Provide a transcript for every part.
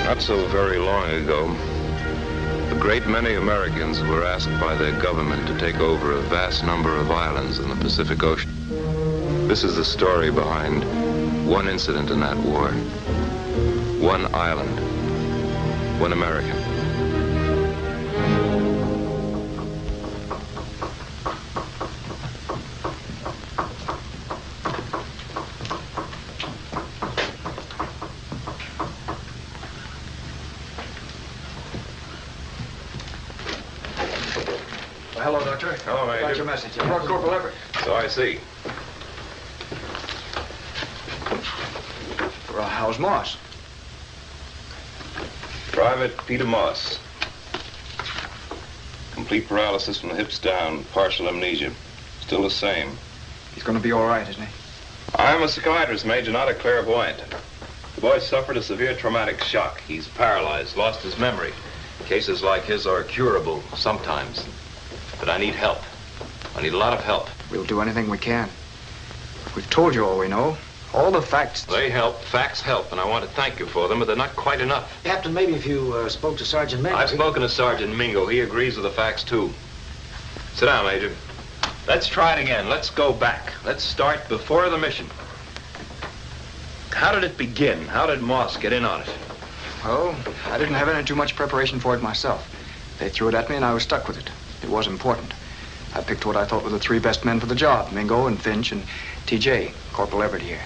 Not so very long ago, a great many Americans were asked by their government to take over a vast number of islands in the Pacific Ocean. This is the story behind one incident in that war. One island. One American. Hello, Doctor. Hello, Major. Got your message. I brought Corporal Everett. So I see. Well, how's Moss? Private Peter Moss. Complete paralysis from the hips down, partial amnesia. Still the same. He's going to be all right, isn't he? I'm a psychiatrist, Major, not a clairvoyant. The boy suffered a severe traumatic shock. He's paralyzed, lost his memory. Cases like his are curable sometimes. But I need help. I need a lot of help. We'll do anything we can. We've told you all we know. All the facts. They help. Facts help, and I want to thank you for them, but they're not quite enough. Captain, maybe if you spoke to Sergeant Mingo. I've spoken to Sergeant Mingo. He agrees with the facts, too. Sit down, Major. Let's try it again. Let's go back. Let's start before the mission. How did it begin? How did Moss get in on it? Oh, I didn't have any too much preparation for it myself. They threw it at me, and I was stuck with it. It was important. I picked what I thought were the three best men for the job, Mingo and Finch and T.J., Corporal Everett here.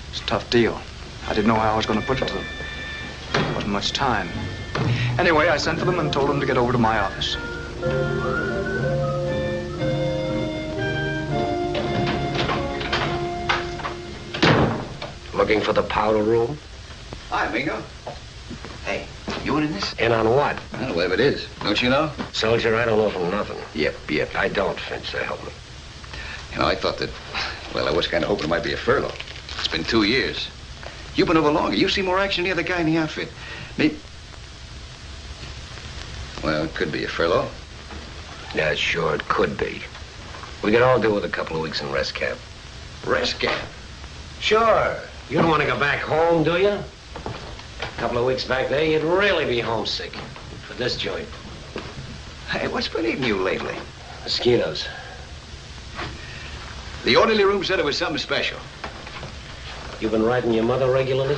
It's a tough deal. I didn't know how I was going to put it to them. There wasn't much time. Anyway, I sent for them and told them to get over to my office. Looking for the powder room? Hi, Mingo. Hey, you in this? In on what? Well, whatever it is. Don't you know? Soldier, I don't know from nothing. Yep. I don't, Finch, so help me. You know, I thought that, well, I was kind of hoping it might be a furlough. It's been 2 years. You've been over longer. You see more action than the other guy in the outfit. Maybe... Well, it could be a furlough. Yeah, sure, it could be. We could all do with a couple of weeks in rest camp. Rest camp? Sure. You don't want to go back home, do you? A couple of weeks back there, you'd really be homesick for this joint. Hey, what's been eating you lately? Mosquitoes. The orderly room said it was something special. You been writing your mother regularly?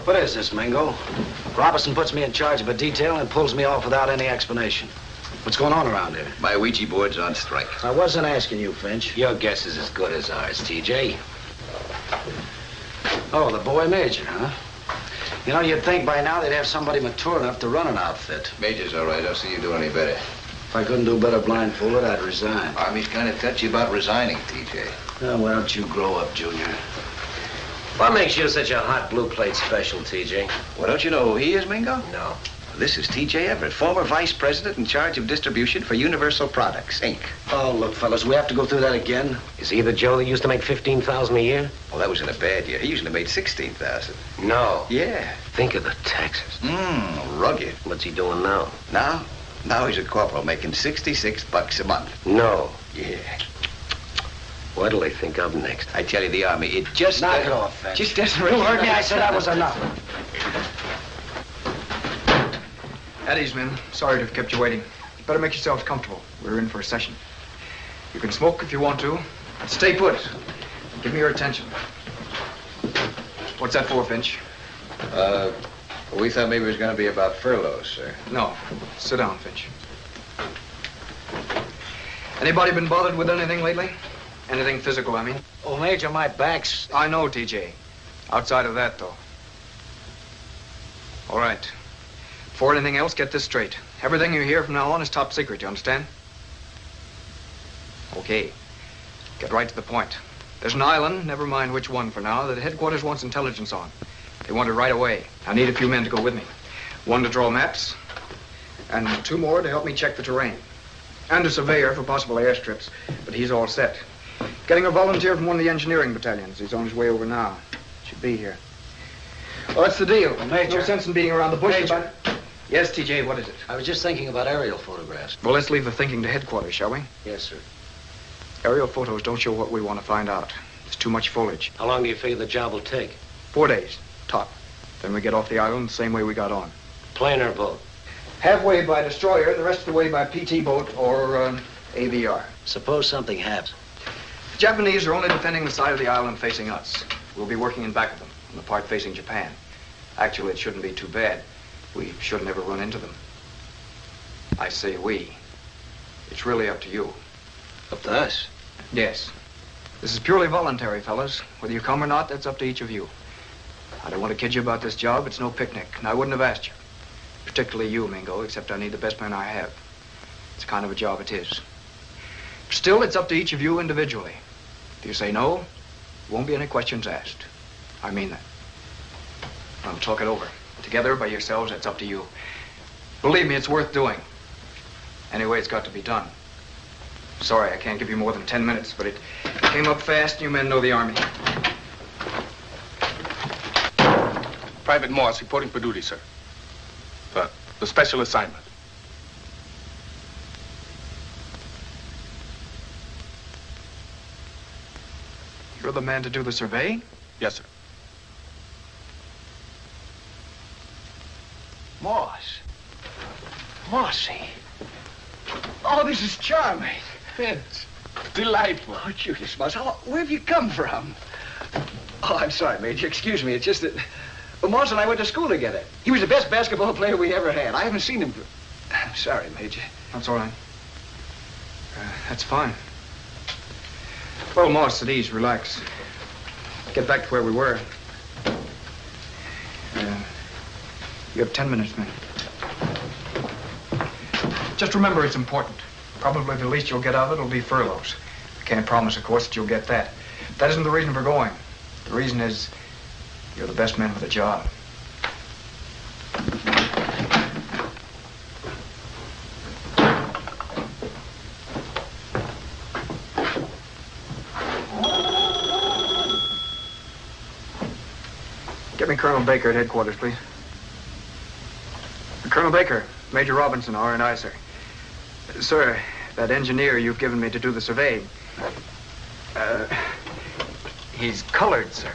What is this, Mingo? Robertson puts me in charge of a detail and pulls me off without any explanation. What's going on around here? My Ouija board's on strike. I wasn't asking you, Finch. Your guess is as good as ours, TJ. Oh, the boy Major, huh? You know, you'd think by now they'd have somebody mature enough to run an outfit. Major's all right. I don't see you do any better. If I couldn't do better blindfolded, I'd resign. Army's kind of touchy about resigning, TJ. Oh, why don't you grow up, Junior? What makes you such a hot blue plate special, TJ? Well, don't you know who he is, Mingo? No. This is T.J. Everett, former vice president in charge of distribution for Universal Products, Inc. Oh, look, fellas, we have to go through that again. Is he the Joe that used to make $15,000 a year? Well, that was in a bad year. He usually made $16,000. No. Yeah. Think of the taxes. Rugged. What's he doing now? Now he's a corporal making $66 a month. No. Yeah. What'll they think of next? I tell you, the Army, it just... Knock it off, Finch. Just doesn't really... You heard me, I said that was enough. At ease, men. Sorry to have kept you waiting. You better make yourselves comfortable. We're in for a session. You can smoke if you want to, but stay put. Give me your attention. What's that for, Finch? We thought maybe it was going to be about furloughs, sir. No. Sit down, Finch. Anybody been bothered with anything lately? Anything physical, I mean? Oh, Major, my back's... I know, TJ. Outside of that, though. All right. Before anything else, get this straight. Everything you hear from now on is top secret, you understand? Okay. Get right to the point. There's an island, never mind which one for now, that headquarters wants intelligence on. They want it right away. I need a few men to go with me. One to draw maps, and 2 more to help me check the terrain. And a surveyor for possible airstrips, but he's all set. Getting a volunteer from one of the engineering battalions. He's on his way over now. Should be here. Well, that's the deal. Well, Major. No sense in beating around the bush Major. about it. Yes, TJ, what is it? I was just thinking about aerial photographs. Well, let's leave the thinking to headquarters, shall we? Yes, sir. Aerial photos don't show what we want to find out. There's too much foliage. How long do you figure the job will take? 4 days, top. Then we get off the island the same way we got on. Plane or boat? Halfway by destroyer, the rest of the way by PT boat or AVR. Suppose something happens. The Japanese are only defending the side of the island facing us. We'll be working in back of them, on the part facing Japan. Actually, it shouldn't be too bad. We should never run into them. I say we. It's really up to you. Up to us? Yes. This is purely voluntary, fellas. Whether you come or not, that's up to each of you. I don't want to kid you about this job. It's no picnic, and I wouldn't have asked you. Particularly you, Mingo, except I need the best men I have. It's the kind of a job it is. Still, it's up to each of you individually. If you say no, there won't be any questions asked. I mean that. I'll talk it over. Together, by yourselves, that's up to you. Believe me, it's worth doing. Anyway, it's got to be done. Sorry, I can't give you more than 10 minutes, but it came up fast. You men know the Army. Private Morse reporting for duty, sir. The special assignment. You're the man to do the survey? Yes, sir. Moss. Mossy. Oh, this is charming. Yes. Delightful. Oh, Julius Moss, where have you come from? Oh, I'm sorry, Major. Excuse me. It's just that... Well, Moss and I went to school together. He was the best basketball player we ever had. I haven't seen him for... I'm sorry, Major. That's all right. That's fine. Well, Moss, sit ease, relax. Get back to where we were. You have 10 minutes, man. Just remember, it's important. Probably the least you'll get out of it will be furloughs. I can't promise, of course, that you'll get that. That isn't the reason for going. The reason is you're the best man for the job. Get me Colonel Baker at headquarters, please. Colonel Baker, Major Robinson, R&I, sir. Sir, that engineer you've given me to do the survey, he's colored, sir.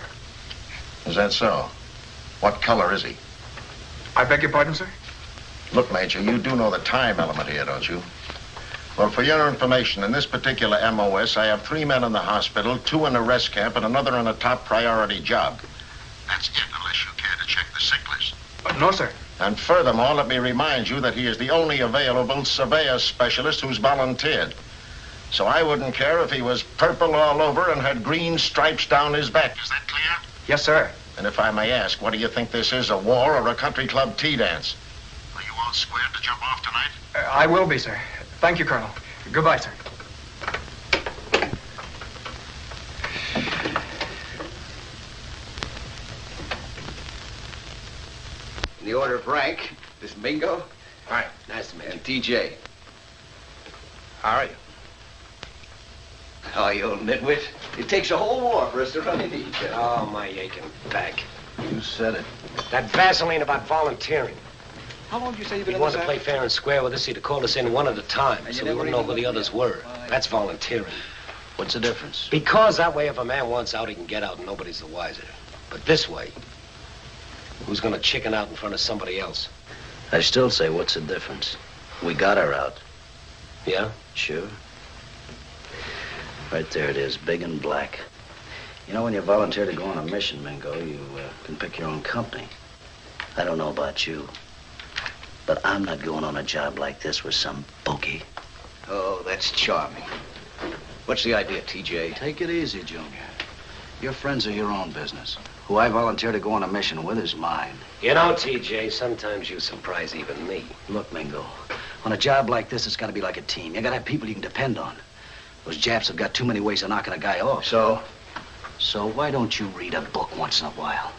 Is that so? What color is he? I beg your pardon, sir? Look, Major, you do know the time element here, don't you? Well, for your information, in this particular MOS, I have 3 men in the hospital, 2 in a rest camp, and another on a top priority job. That's it, unless you care to check the sick list. No, sir. And furthermore, let me remind you that he is the only available surveyor specialist who's volunteered. So I wouldn't care if he was purple all over and had green stripes down his back. Is that clear? Yes, sir. And if I may ask, what do you think this is, a war or a country club tea dance? Are you all squared to jump off tonight? I will be, sir. Thank you, Colonel. Goodbye, sir. In the order of rank, this is Mingo. Hi, nice to meet you. And TJ. How are you? Oh, you old nitwit. It takes a whole war for us to run into each other. Oh, my aching back. You said it. That Vaseline about volunteering. How long did you say you've He been wanted to play fair and square with us. He'd have called us in one at a time, And you so we never wouldn't know even who the others were. That's volunteering. What's the difference? Because that way, if a man wants out, he can get out and nobody's the wiser. But this way, who's gonna chicken out in front of somebody else? I still say, what's the difference? We got her out. Yeah? Sure. Right there it is, big and black. You know, when you volunteer to go on a mission, Mingo, you can pick your own company. I don't know about you, but I'm not going on a job like this with some bogey. Oh, that's charming. What's the idea, TJ? Take it easy, Junior. Your friends are your own business. Who I volunteer to go on a mission with is mine. You know, TJ, sometimes you surprise even me. Look, Mingo, on a job like this, it's got to be like a team. You got to have people you can depend on. Those Japs have got too many ways of knocking a guy off. So why don't you read a book once in a while?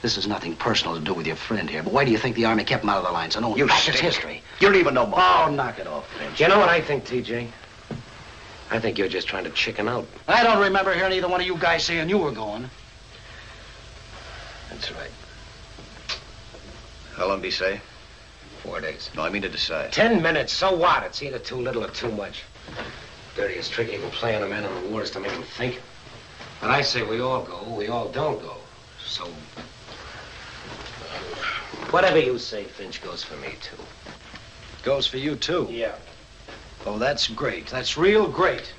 This has nothing personal to do with your friend here, but why do you think the Army kept him out of the lines? I know You it's stink. history. You don't even know more. Oh, knock it off, Finch. You know what I think, TJ? I think you're just trying to chicken out. I don't remember hearing either one of you guys saying you were going. That's right. How long did he say? 4 days. No, I mean to decide. 10 minutes, so what? It's either too little or too much. Dirtiest trick you can play on a man in the war is to make him think. When I say we all go, we all don't go. So, whatever you say, Finch, goes for me, too. Goes for you, too? Yeah. Oh, that's great. That's real great.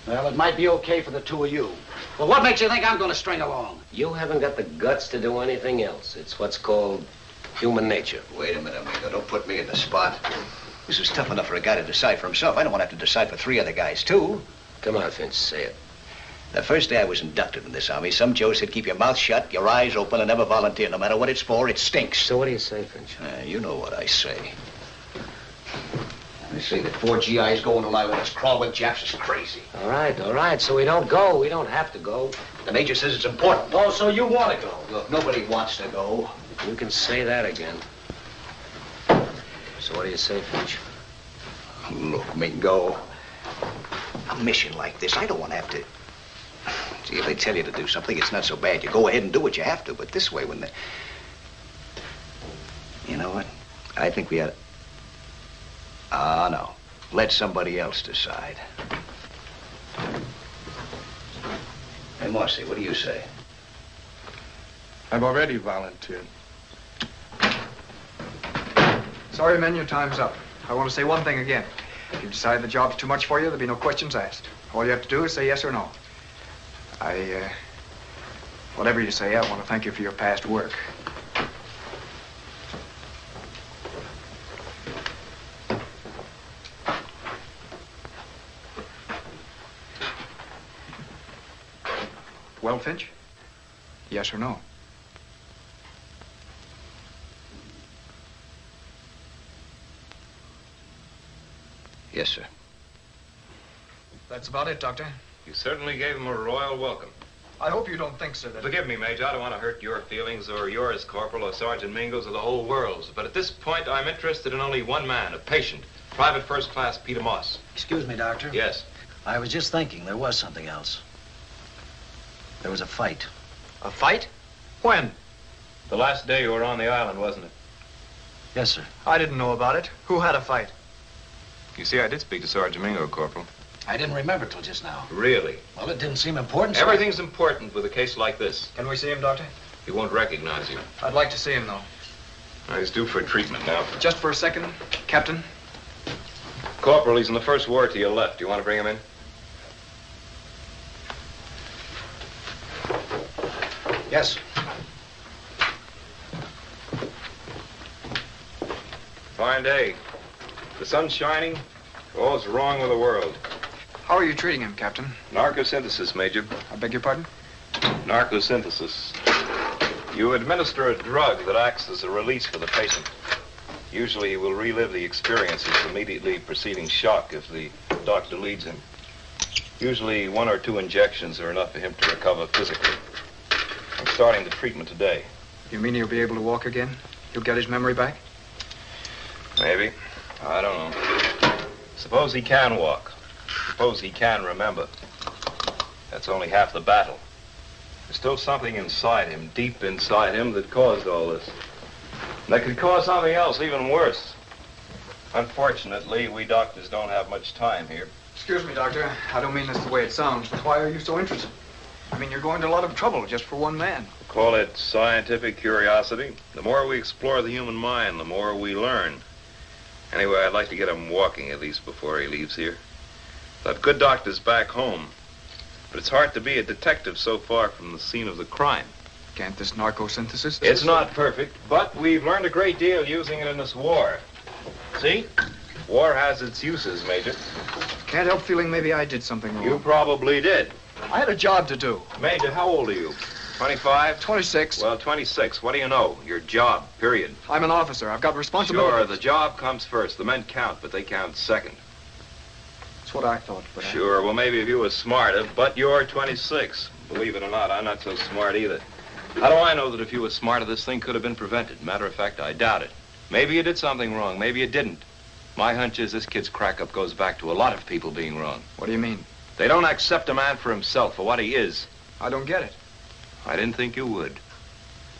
Well, it might be okay for the two of you. But what makes you think I'm going to string along? You haven't got the guts to do anything else. It's what's called human nature. Wait a minute, amigo. Don't put me in the spot. This is tough enough for a guy to decide for himself. I don't want to have to decide for three other guys, too. Come on, Finch, say it. The first day I was inducted in this army, some Joe said keep your mouth shut, your eyes open, and never volunteer. No matter what it's for, it stinks. So what do you say, Finch? You know what I say. I say that 4 GIs go into line with us, crawl with Japs is crazy. All right. So we don't go. We don't have to go. The major says it's important. Oh, so you want to go? Look, nobody wants to go. You can say that again. So what do you say, Finch? Look, Mingo. A mission like this, I don't want to have to... See, if they tell you to do something, it's not so bad. You go ahead and do what you have to. But this way, when they... You know what? I think we ought to... no. Let somebody else decide. Hey, Marcy, what do you say? I've already volunteered. Sorry, men, your time's up. I want to say one thing again. If you decide the job's too much for you, there'll be no questions asked. All you have to do is say yes or no. Whatever you say, I want to thank you for your past work. Well, Finch? Yes or no? Yes, sir. That's about it, Doctor. You certainly gave him a royal welcome. I hope you don't think, sir, that... Forgive me, Major. I don't want to hurt your feelings or yours, Corporal, or Sergeant Mingo's, or the whole world's. But at this point, I'm interested in only one man, a patient. Private First Class Peter Moss. Excuse me, Doctor. Yes. I was just thinking there was something else. There was a fight. A fight? When? The last day you were on the island, wasn't it? Yes, sir. I didn't know about it. Who had a fight? You see, I did speak to Sergeant Mingo, Corporal. I didn't remember till just now. Really? Well, it didn't seem important. So Everything's important with a case like this. Can we see him, Doctor? He won't recognize you. I'd like to see him, though. He's due for treatment now. Just for a second, Captain. Corporal, he's in the first ward to your left. Do you want to bring him in? Yes. Fine day. The sun's shining. All's wrong with the world. How are you treating him, Captain? Narcosynthesis, Major. I beg your pardon? Narcosynthesis. You administer a drug that acts as a release for the patient. Usually he will relive the experiences immediately preceding shock if the doctor leads him. Usually 1 or 2 injections are enough for him to recover physically. I'm starting the treatment today. You mean he'll be able to walk again? He'll get his memory back? Maybe. I don't know. Suppose he can walk. Suppose he can remember. That's only half the battle. There's still something inside him, deep inside him, that caused all this. And that could cause something else even worse. Unfortunately, we doctors don't have much time here. Excuse me, Doctor. I don't mean this the way it sounds, but why are you so interested? I mean, you're going to a lot of trouble just for one man. Call it scientific curiosity. The more we explore the human mind, the more we learn. Anyway, I'd like to get him walking at least before he leaves here. I've good doctors back home, but it's hard to be a detective so far from the scene of the crime. Can't this narcosynthesis? It's not perfect, but we've learned a great deal using it in this war. See? War has its uses, Major. Can't help feeling maybe I did something wrong. You probably did. I had a job to do. Major, how old are you? 25? 26. Well, 26. What do you know? Your job, period. I'm an officer. I've got responsibility. Sure, the job comes first. The men count, but they count second. That's what I thought, but Sure, well, maybe if you were smarter, but you're 26. Believe it or not, I'm not so smart either. How do I know that if you were smarter, this thing could have been prevented? Matter of fact, I doubt it. Maybe you did something wrong. Maybe you didn't. My hunch is this kid's crack-up goes back to a lot of people being wrong. What do you mean? They don't accept a man for himself, for what he is. I don't get it. I didn't think you would.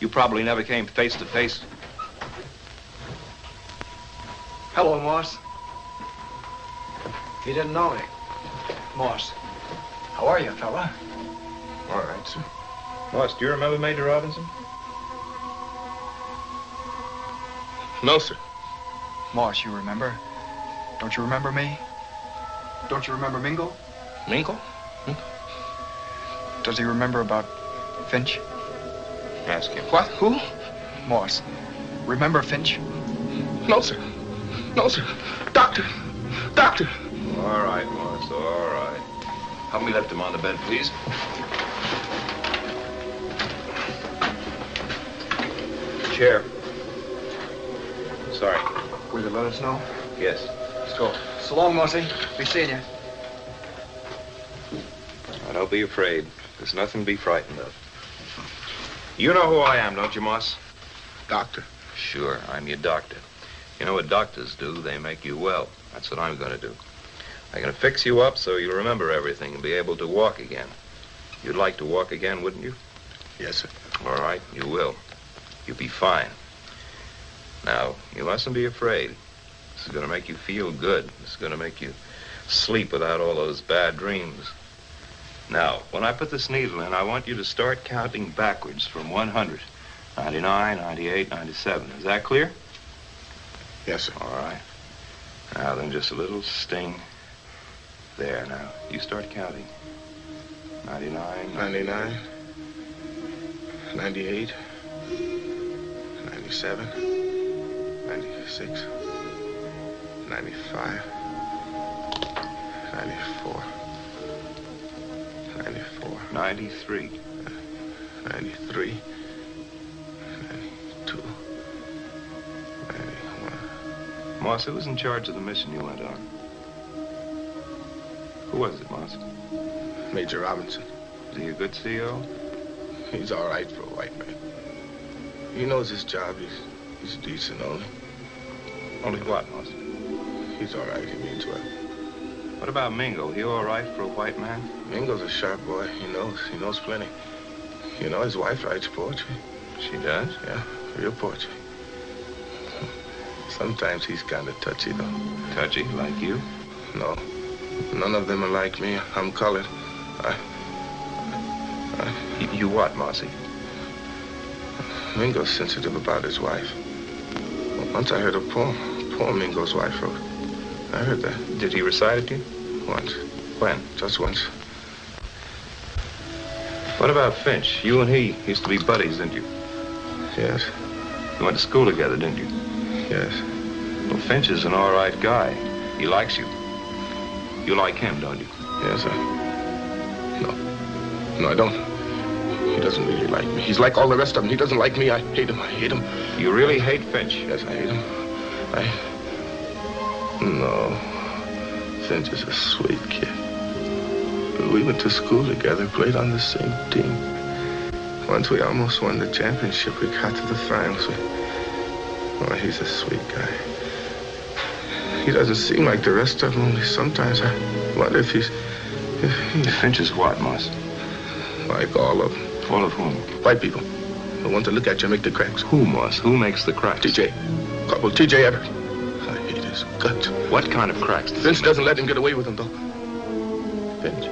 You probably never came face to face. Hello, Moss. You didn't know me. Moss. How are you, fella? All right, sir. Boss, do you remember Major Robinson? No, sir. Morse, you remember? Don't you remember me? Don't you remember Mingo? Mingo? Does he remember about Finch? Ask him. What? Who? Morse, remember Finch? No, sir. No, sir. Doctor! Doctor! All right, Morris, all right. Help me lift him on the bed, please. Chair. Sorry. Will you let us know? Yes. Let's go. So long, Mossy. Be seeing you. Now, don't be afraid. There's nothing to be frightened of. You know who I am, don't you, Moss? Doctor. Sure, I'm your doctor. You know what doctors do? They make you well. That's what I'm going to do. I'm going to fix you up so you remember everything and be able to walk again. You'd like to walk again, wouldn't you? Yes, sir. All right, you will. You'll be fine. Now, you mustn't be afraid. This is going to make you feel good. This is going to make you sleep without all those bad dreams. Now, when I put this needle in, I want you to start counting backwards from 100. 99, 98, 97. Is that clear? Yes, sir. All right. Now, then just a little sting. There, now. You start counting. 99. 99. 98. 97. 96. 95. 94. 94. 93. 93. 92. 91. Moss, who was in charge of the mission you went on? Who was it, Moss? Major Robinson. Is he a good CO? He's all right for a white man. He knows his job. He's decent only. Only what, Moss? He's all right. He means well. What about Mingo? He all right for a white man? Mingo's a sharp boy. He knows plenty. You know, his wife writes poetry. She does? Yeah, real poetry. Sometimes he's kind of touchy, though. Touchy, like you? No. None of them are like me. I'm colored. You what, Mossy? Mingo's sensitive about his wife. Once I heard a poem Mingo's wife wrote. I heard that. Did he recite it to you? Once. When? Just once. What about Finch? You and he used to be buddies, didn't you? Yes. You went to school together, didn't you? Yes. Well, Finch is an all right guy. He likes you. You like him, don't you? Yes, No, I don't. He doesn't really like me. He's like all the rest of them. He doesn't like me. I hate him. You really hate Finch? Yes, I hate him. No. Finch is a sweet kid. We went to school together, played on the same team. Once we almost won the championship. We got to the finals. Oh, he's a sweet guy. He doesn't seem like the rest of them, only sometimes I wonder if he's... Finch is what, Moss? Like all of them. All of whom? White people. The ones that look at you and make the cracks. Who, Moss? Who makes the cracks? TJ. Corporal TJ Everett. I hate his guts. What kind of cracks? Finch doesn't let him get away with them, though. Finch.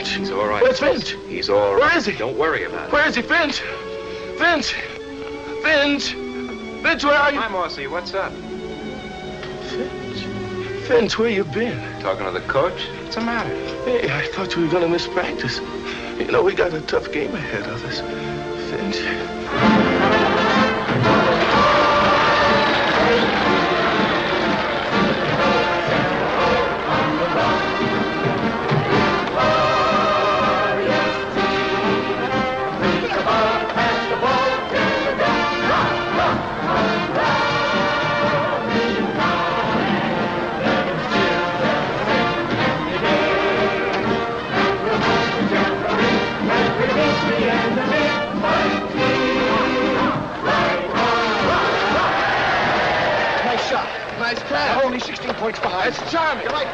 He's all right. Where's Finch? He's all right. Where is he? Don't worry about it. Where is he, Finch? Finch, where are you? Hi, Mossy. What's up? Finch, where you been? Talking to the coach? What's the matter? Hey, I thought you were gonna miss practice. You know, we got a tough game ahead of us. Finch. Nice pass. Only 16 points behind. That's charming. You like it?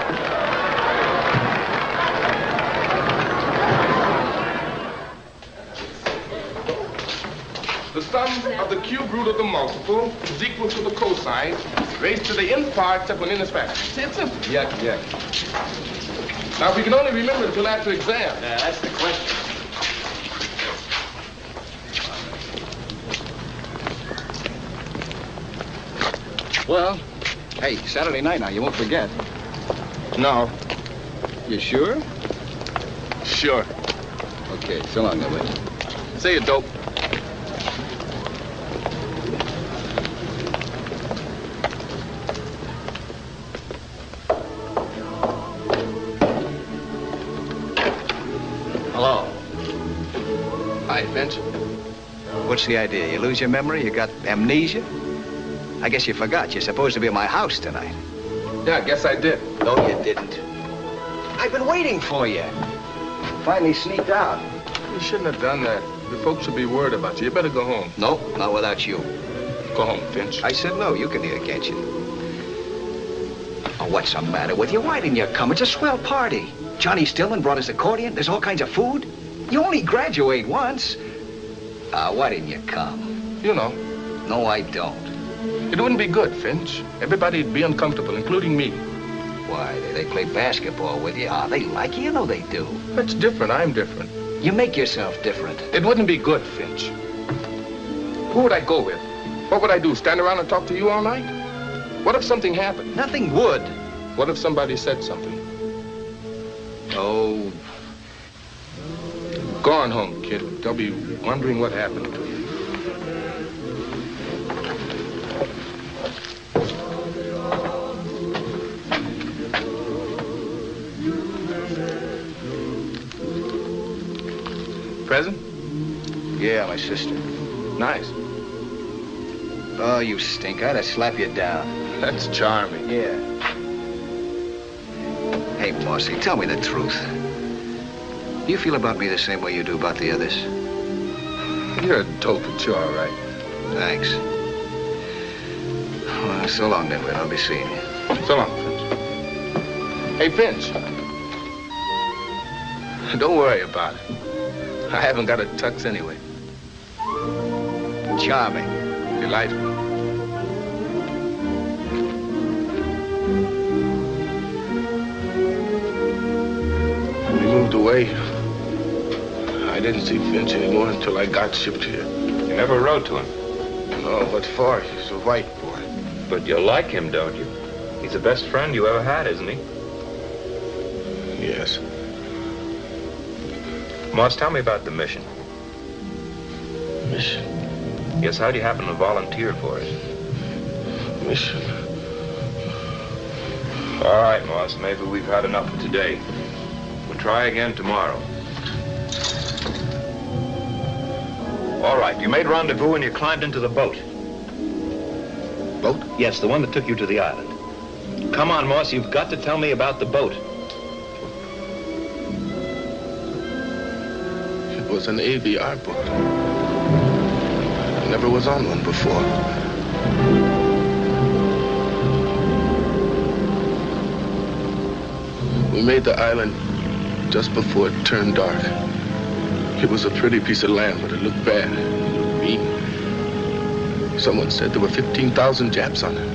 The sum of the cube root of the multiple is equal to the cosine raised to the nth part except when in the space. Sense him? Yeah. Now, we can only remember until after exam. Yeah, that's the question. Well, hey, Saturday night now, you won't forget. No. You sure? Sure. Okay, so long, then, wait. Say it, dope. Hello. Hi, Finch. What's the idea? You lose your memory? You got amnesia? I guess you forgot. You're supposed to be at my house tonight. Yeah, I guess I did. No, you didn't. I've been waiting for you. Finally sneaked out. You shouldn't have done that. The folks should be worried about you. You better go home. Nope, not without you. Go home, Finch. I said no. You can hear, can't you? Oh, what's the matter with you? Why didn't you come? It's a swell party. Johnny Stillman brought his accordion. There's all kinds of food. You only graduate once. Why didn't you come? You know, No, I don't. it wouldn't be good, Finch. Everybody'd be uncomfortable, including me. Why, they play basketball with you. They like you. You know they do. That's different. I'm different. You make yourself different. It wouldn't be good, Finch. Who would I go with? What would I do, stand around and talk to you all night? What if something happened? Nothing would. What if somebody said something? Oh, Go on home, kid. They'll be wondering what happened to you. Present? yeah, my sister. Nice. Oh, you stink. I'd have slapped you down. That's charming. Yeah. Hey, Mossy, tell me the truth. Do you feel about me the same way you do about the others? You're a dope, but you're all right. Thanks. Well, so long, then, I'll be seeing you. So long, Finch. Hey, Finch. Don't worry about it. I haven't got a tux anyway. Charming. Delightful. When we moved away, I didn't see Finch anymore until I got shipped here. You never wrote to him. No, what for? He's a white boy. But you like him, don't you? He's the best friend you ever had, isn't he? Yes. Moss, tell me about the mission. Mission. Yes, how do you happen to volunteer for it? Mission. All right, Moss, maybe we've had enough for today. We'll try again tomorrow. All right, you made rendezvous and you climbed into the boat. Boat? Yes, the one that took you to the island. Come on, Moss, you've got to tell me about the boat. It was an AVR boat. I never was on one before. We made the island just before it turned dark. It was a pretty piece of land, but it looked bad. It looked mean. Someone said there were 15,000 Japs on it.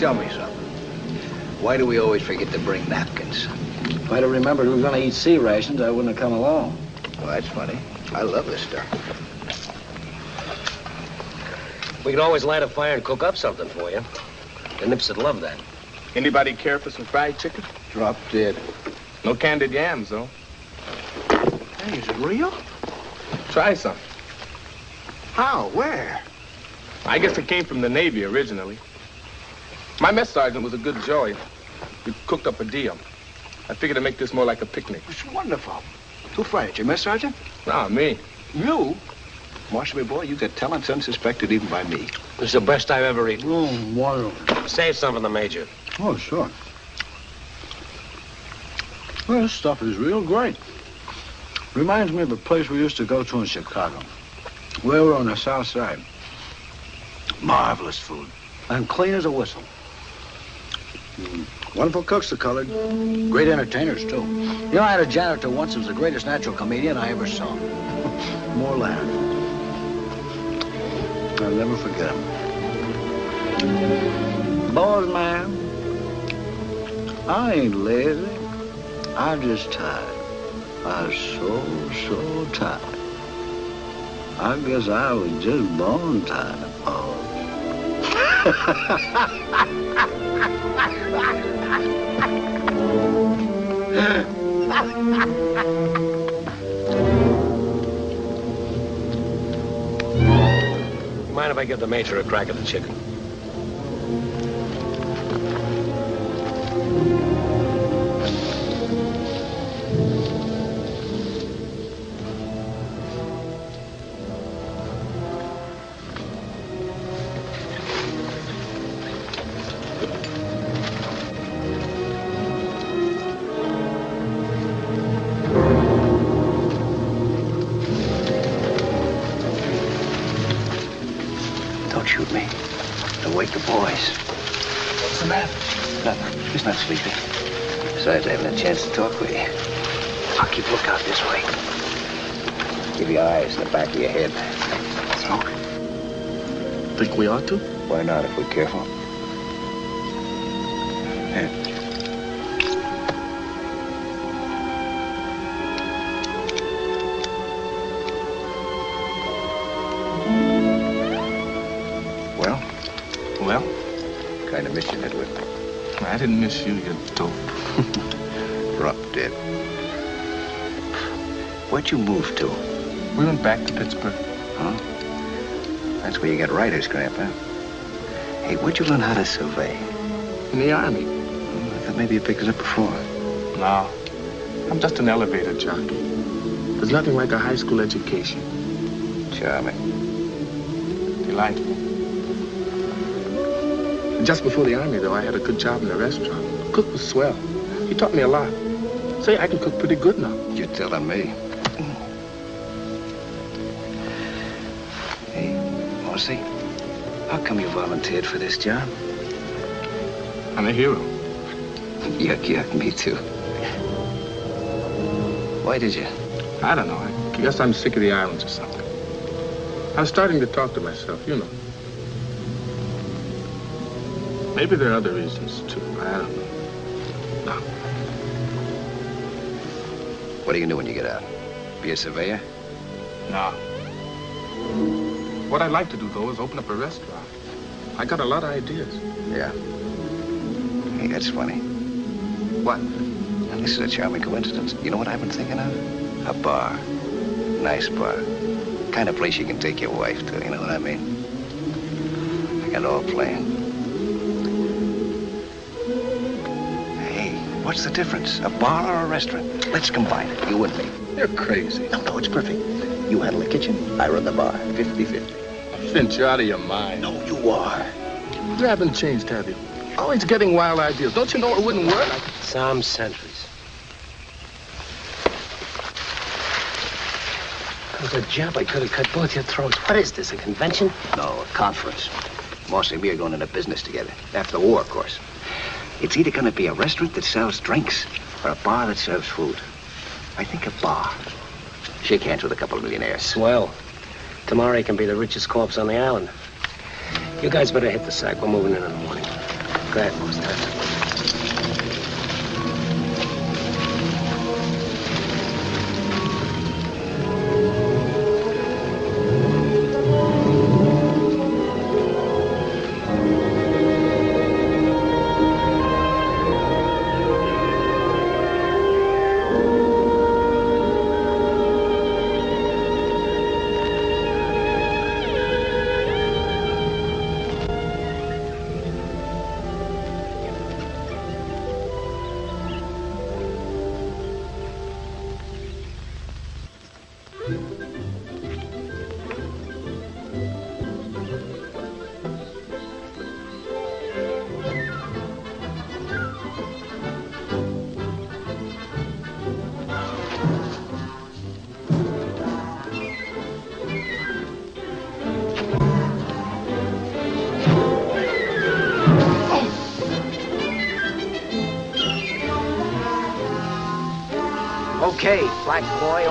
Tell me something. Why do we always forget to bring napkins? If I'd have remembered we were going to eat sea rations, I wouldn't have come along. Well, that's funny. I love this stuff. We could always light a fire and cook up something for you. The Nips would love that. Anybody care for some fried chicken? Drop dead. No candied yams, though. Hey, is it real? Try some. How? Where? I guess it came from the Navy originally. My mess sergeant was a good Joey. We cooked up a deal. I figured to make this more like a picnic. It's wonderful. Who fried it? Your mess sergeant? Nah, me. You? Marshal, boy, you got talents unsuspected even by me. This is the best I've ever eaten. Wonderful. Save some for the Major. Oh, sure. Well, this stuff is real great. Reminds me of a place we used to go to in Chicago. We were on the south side. Marvelous food. And clean as a whistle. Wonderful cooks, the colored. Great entertainers, too. You know, I had a janitor once who was the greatest natural comedian I ever saw. More laugh. I'll never forget him. Boys, man, I ain't lazy. I'm just tired. I'm so tired. I guess I was just born tired. Oh. Mind if I give the Major a crack at the chicken? Don't shoot me. Don't wake the boys. What's the matter? Nothing. He's not sleepy. Besides, I haven't a chance to talk with you. I'll keep lookout this way. Give your eyes in the back of your head. Smoke? Think we ought to? Why not if we're careful? Here. Well, Kind of miss you, Edward. I didn't miss you, you dope. Drop dead. Where'd you move to? We went back to Pittsburgh. Huh? That's where you get writer's cramp, huh? Hey, where'd you learn how to survey? In the Army. I thought maybe you picked it up before. No, I'm just an elevator jockey. There's nothing like a high school education. Charming. Delightful. Just before the Army, though, I had a good job in the restaurant. The cook was swell. He taught me a lot. Say, I can cook pretty good now. You're telling me. Hey, Marcy, how come you volunteered for this job? I'm a hero. Yuck, yuck, me too. Why did you? I don't know. I guess I'm sick of the islands or something. I'm starting to talk to myself, you know. Maybe there are other reasons, too. I don't know. No. What are you gonna do when you get out? Be a surveyor? No. What I'd like to do, though, is open up a restaurant. I got a lot of ideas. Yeah. Hey, that's funny. What? And this is a charming coincidence. You know what I've been thinking of? A bar. Nice bar. Kind of place you can take your wife to, you know what I mean? I got it all planned. Hey, what's the difference? A bar or a restaurant? Let's combine it, you and me. You're crazy. No, it's perfect. You handle the kitchen, I run the bar. 50-50. Finch, you're out of your mind. No, you are. You haven't changed, have you? Always getting wild ideas. Don't you know it wouldn't work? Some centuries. There's a job I could have cut both your throats. What is this, a convention? No, a conference. Marcy and me are going into business together. After the war, of course. It's either going to be a restaurant that sells drinks or a bar that serves food. I think a bar. Shake hands with a couple of millionaires. Swell. Tomorrow he can be the richest corpse on the island. You guys better hit the sack. We're moving in the morning. Go ahead, Mustard. Okay, black boy,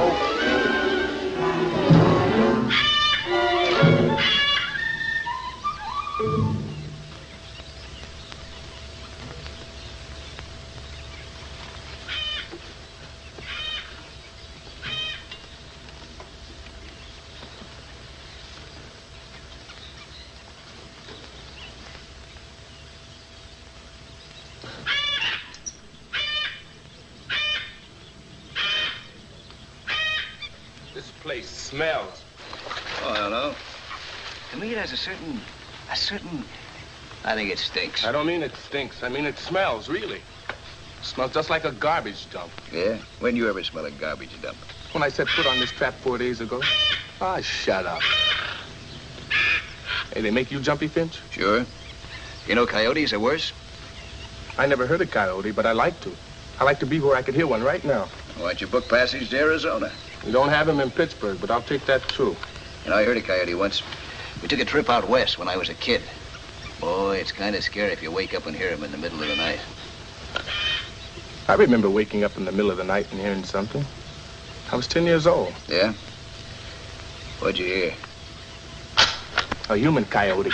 This place smells. Oh, I don't know. To me, it has a certain... I think it stinks. I don't mean it stinks. I mean it smells, really. It smells just like a garbage dump. Yeah? When you ever smell a garbage dump? When I set foot on this trap 4 days ago. Ah, shut up. Hey, they make you jumpy, Finch? Sure. You know coyotes are worse? I never heard a coyote, but I like to. I like to be where I could hear one right now. Why don't you book passage to Arizona? We don't have him in Pittsburgh, but I'll take that, too. You know, I heard a coyote once. We took a trip out west when I was a kid. Boy, it's kind of scary if you wake up and hear him in the middle of the night. I remember waking up in the middle of the night and hearing something. I was 10 years old. Yeah? What'd you hear? A human coyote.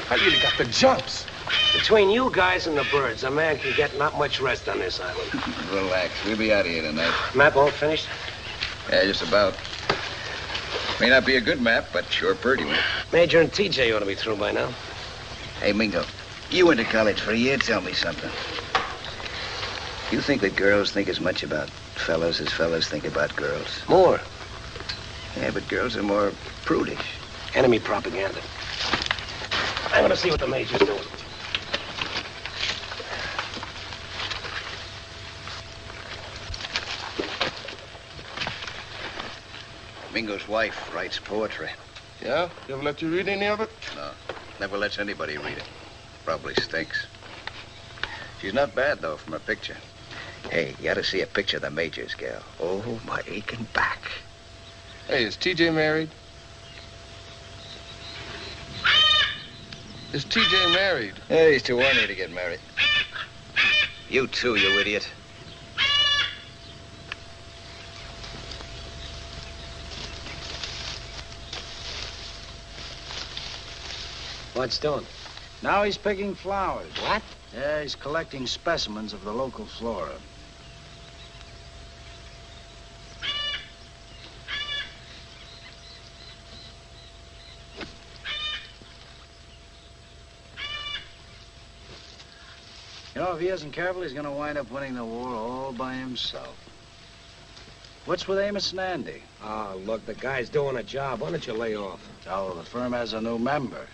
I really got the jumps. Between you guys and the birds, a man can get not much rest on this island. Relax. We'll be out of here tonight. Map all finished? Yeah, just about. May not be a good map, but sure pretty one. Major and TJ ought to be through by now. Hey, Mingo, you went to college for a year. Tell me something. You think that girls think as much about fellas as fellas think about girls? More. Yeah, but girls are more prudish. Enemy propaganda. I'm gonna see what the Major's doing. Mingo's wife writes poetry. Yeah? You ever let you read any of it? No, never lets anybody read it. Probably stinks. She's not bad, though, from her picture. Hey, you ought to see a picture of the Major's gal. Oh, my aching back. Hey, is TJ married? Is TJ married? Yeah, he's too ornery to get married. You too, you idiot. What's doing? Now he's picking flowers. What? Yeah, he's collecting specimens of the local flora. You know, if he isn't careful, he's gonna wind up winning the war all by himself. What's with Amos and Andy? Oh, look, the guy's doing a job. Why don't you lay off? Oh, the firm has a new member.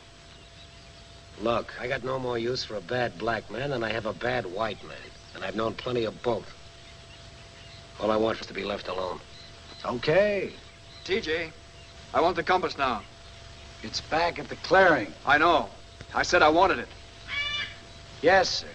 Look, I got no more use for a bad black man than I have a bad white man. And I've known plenty of both. All I want is to be left alone. Okay. TJ, I want the compass now. It's back at the clearing. I know. I said I wanted it. Yes, sir.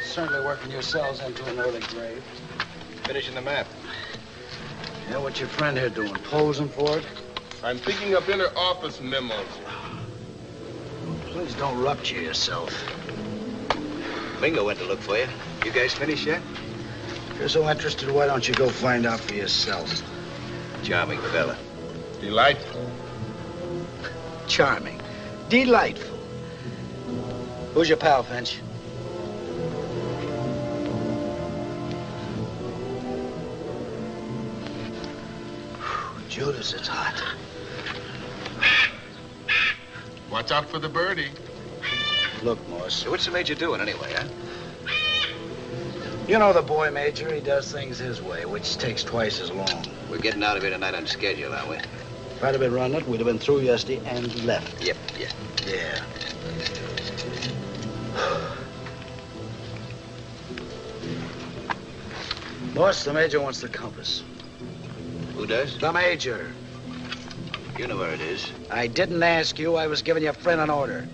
Certainly working yourselves into an early grave. Finishing the map. Yeah, what's your friend here doing? Posing for it? I'm picking up inner office memos. Please don't rupture yourself. Mingo went to look for you. You guys finished yet? If you're so interested, why don't you go find out for yourself? Charming fella. Delightful. Charming. Delightful. Who's your pal, Finch? Judas, it's hot. Watch out for the birdie. Look, Morse. So what's the Major doing anyway, huh? You know the boy, Major. He does things his way, which takes twice as long. We're getting out of here tonight on schedule, aren't we? If I'd have been running it, we'd have been through yesterday and left. Yep, yeah. Yeah. Boss, the Major wants the compass. Who does? The Major. You know where it is. I didn't ask you. I was giving your friend an order.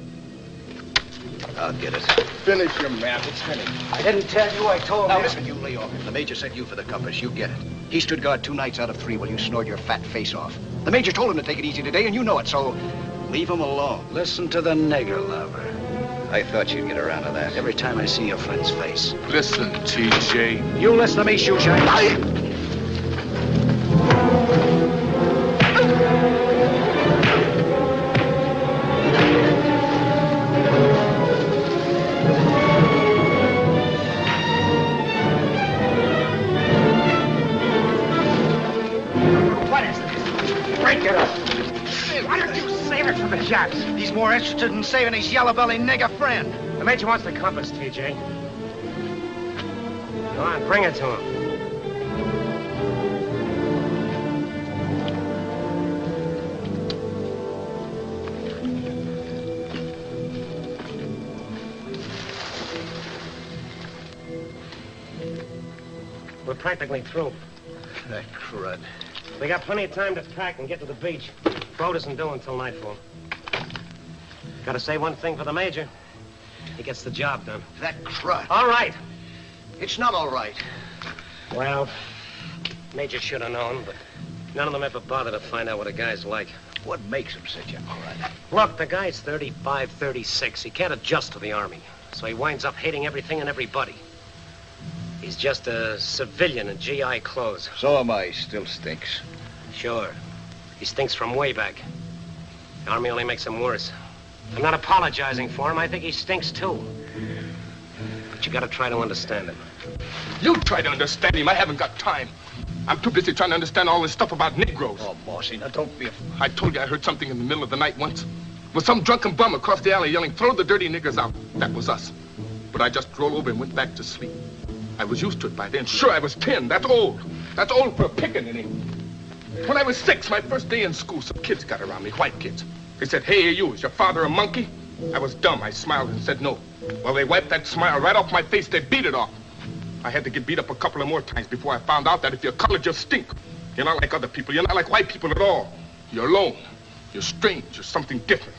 I'll get it. Finish your map. It's finished. I didn't tell you. I told Now him. listen, you lay off him. The Major sent you for the compass. You get it. He stood guard 2 nights out of 3 while you snored your fat face off. The Major told him to take it easy today, and you know it, so leave him alone. Listen to the nigger lover. I thought you'd get around to that. Every time I see your friend's face. Listen, TJ. You listen to me, Shoeshine. He's more interested in saving his yellow-bellied nigger friend. The Major wants the compass, TJ. Go on, bring it to him. We're practically through. That crud. We got plenty of time to pack and get to the beach. Boat isn't due until nightfall. Gotta say one thing for the Major. He gets the job done. That crud. All right. It's not all right. Well, Major should have known, but none of them ever bother to find out what a guy's like. What makes him such a crud? Look, the guy's 35, 36. He can't adjust to the Army, so he winds up hating everything and everybody. He's just a civilian in GI clothes. So am I. Still stinks. Sure. He stinks from way back. The Army only makes him worse. I'm not apologizing for him. I think he stinks, too. But you gotta try to understand him. You try to understand him. I haven't got time. I'm too busy trying to understand all this stuff about Negroes. Oh, Mossy, now don't be a... I told you I heard something in the middle of the night once. With some drunken bum across the alley yelling, "Throw the dirty niggers out." That was us. But I just rolled over and went back to sleep. I was used to it by then. Sure, I was 10. That's old. That's old for a pickaninny. When I was 6, my first day in school, some kids got around me, white kids. They said, "Hey, you, is your father a monkey?" I was dumb. I smiled and said no. Well, they wiped that smile right off my face. They beat it off. I had to get beat up a couple of more times before I found out that if you're colored, you stink. You're not like other people. You're not like white people at all. You're alone. You're strange. You're something different.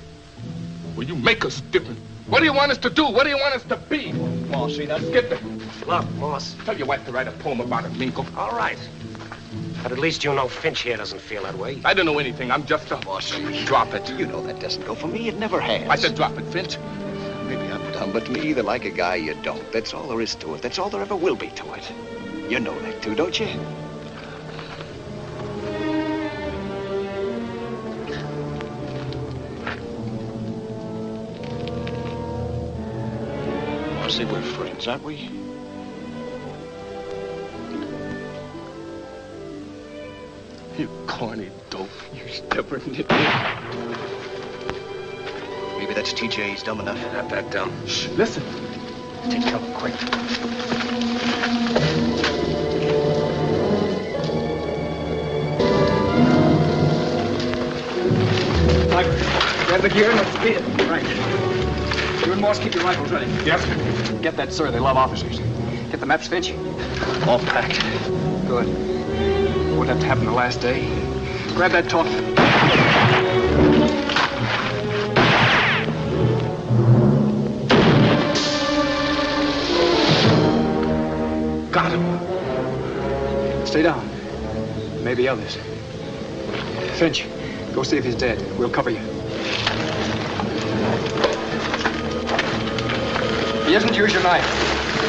Well, you make us different. What do you want us to do? What do you want us to be? Mossy, now... Skip it. Look, Moss. Tell your wife to write a poem about it, Minko. All right. But at least you know Finch here doesn't feel that way. I don't know anything. I'm just a... Mossy. Drop it. You know that doesn't go for me. It never has. I said drop it, Finch. Maybe I'm dumb, but you either like a guy or you don't. That's all there is to it. That's all there ever will be to it. You know that, too, don't you? Mossy, we're friends, aren't we? You corny dope. You stubborn nit. Maybe that's TJ. He's dumb enough. Not that dumb. Shh, listen. Take cover, quick. Grab the gear and let's speed it. Right. You and Morse keep your rifles ready. Yes? Get that, sir. They love officers. Get the maps, Finch. All packed. Good. Won't have to happen the last day. Grab that talk. Got him. Stay down. may be others. Finch, go see if he's dead. We'll cover you. He hasn't used your knife.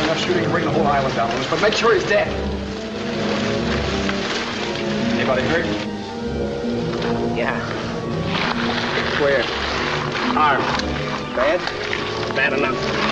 Enough shooting to bring the whole island down on us, but make sure he's dead. Anybody hurt? Yeah. Where? Arm. Bad? Bad enough.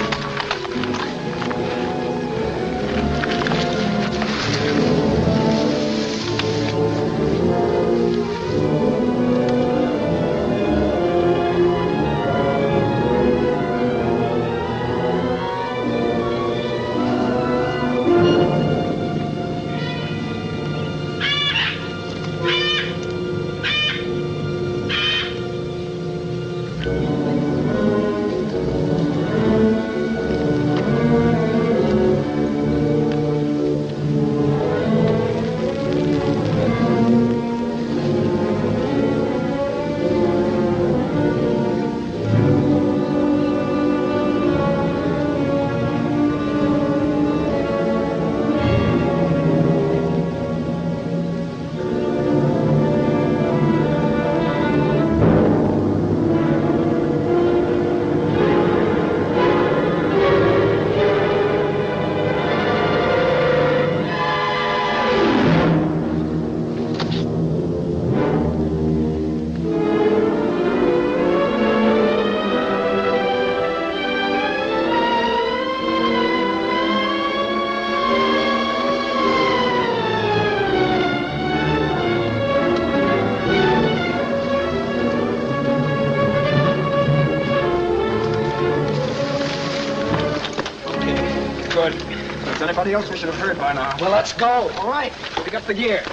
Anybody else we should have heard by now. Well, let's go. All right. Pick up the gear.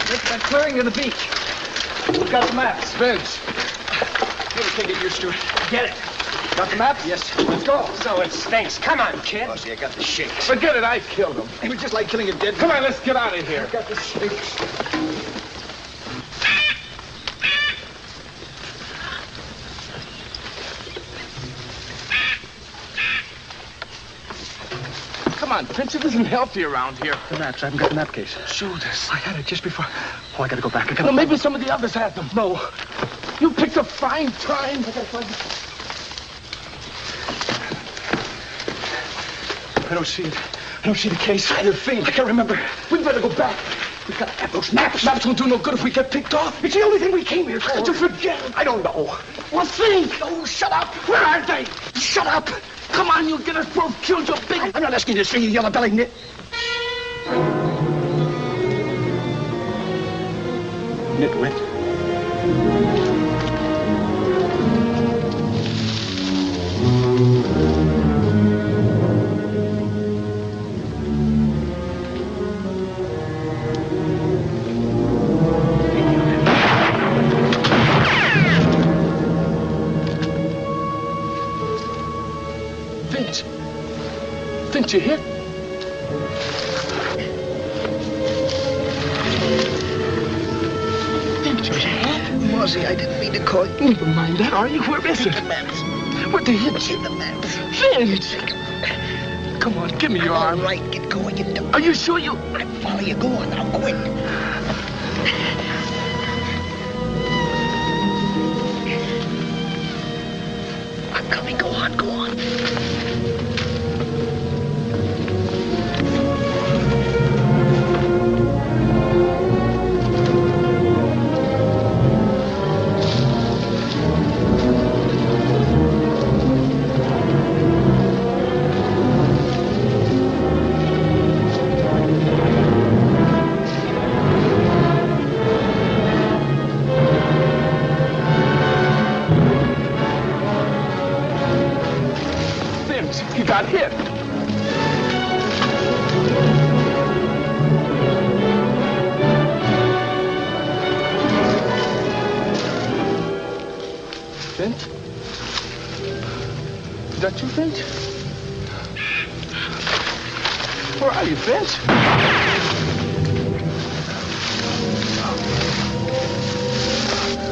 Make that clearing to the beach. We've got the maps. Vince. You can't get used to it. Get it. Got the map? Yes. Let's go. So it stinks. Come on, kid. Bossy, I got the shakes. Forget it, I killed him. It was just like killing a dead. Come on, let's get out of here. Got the shakes. Come on, Finch, it isn't healthy around here. The maps. I haven't got the map case. Shoot us. I had it just before. Oh, I gotta go back. Well, maybe some of the others had them. No. You picked a fine time. I gotta find it. I don't see it. I don't see the case. Either thing. I can't remember. We better go back. We gotta have those maps. Maps won't do no good if we get picked off. It's the only thing we came here for. To forget. I don't know. Well, think. Oh, shut up. Where are they? Shut up. Come on, you'll get us both killed, you big... I'm not asking you to see you yellow-bellied nit. Nitwit. Finch, you hit? Finch, you hit? Mosey, I didn't mean to call you. Never mind that, are you? Where is it? The maps. What the hit? In the maps. Finch! Come on, give me your arm. All right, get going. Are you sure you... I follow you. Go on now, quick. I'm coming. Go on, go on. You got hit. Finch? Is that you, Finch? Where are you, Finch?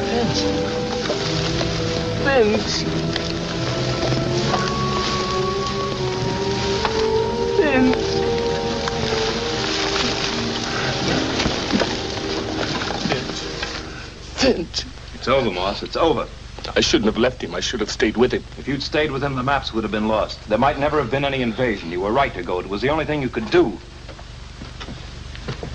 Finch. Finch. It's over, Moss. It's over. I shouldn't have left him. I should have stayed with him. If you'd stayed with him, the maps would have been lost. There might never have been any invasion. You were right to go. It was the only thing you could do.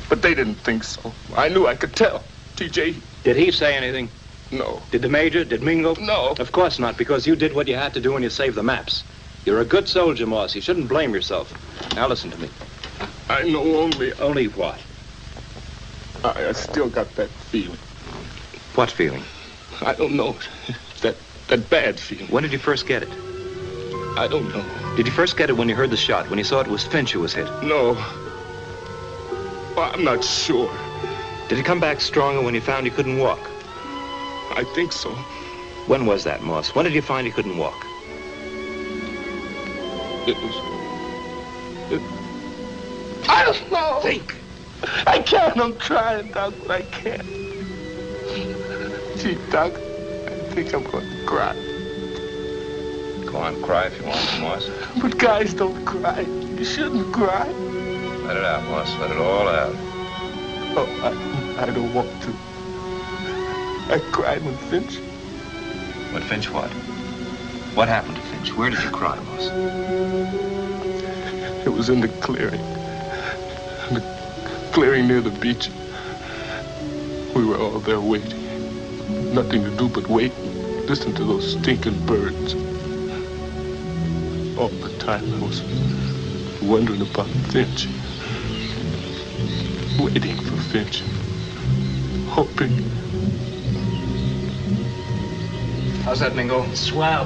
But they didn't think so. I knew. I could tell. TJ. Did he say anything? No. Did the Major? Did Mingo? No. Of course not, because you did what you had to do and you saved the maps. You're a good soldier, Moss. You shouldn't blame yourself. Now listen to me. I know only... Only what? I still got that feeling. What feeling? I don't know. That bad feeling. When did you first get it? I don't know. Did you first get it when you heard the shot, when you saw it was Finch who was hit? No. I'm not sure. Did it come back stronger when you found you couldn't walk? I think so. When was that, Moss? When did you find you couldn't walk? I don't know. Think. I can't. I'm trying, Doc, but I can't. Gee, Doc, I think I'm going to cry. Go on, cry if you want to, Moss. But guys don't cry. You shouldn't cry. Let it out, Moss. Let it all out. Oh, I don't want to. I cried when Finch. When Finch what? What happened to Finch? Where did you cry, Moss? It was in the clearing. The clearing near the beach. We were all there waiting. Nothing to do but wait and listen to those stinking birds. All the time I was wondering about Finch. Waiting for Finch. Hoping. How's that, Mingo? Swell.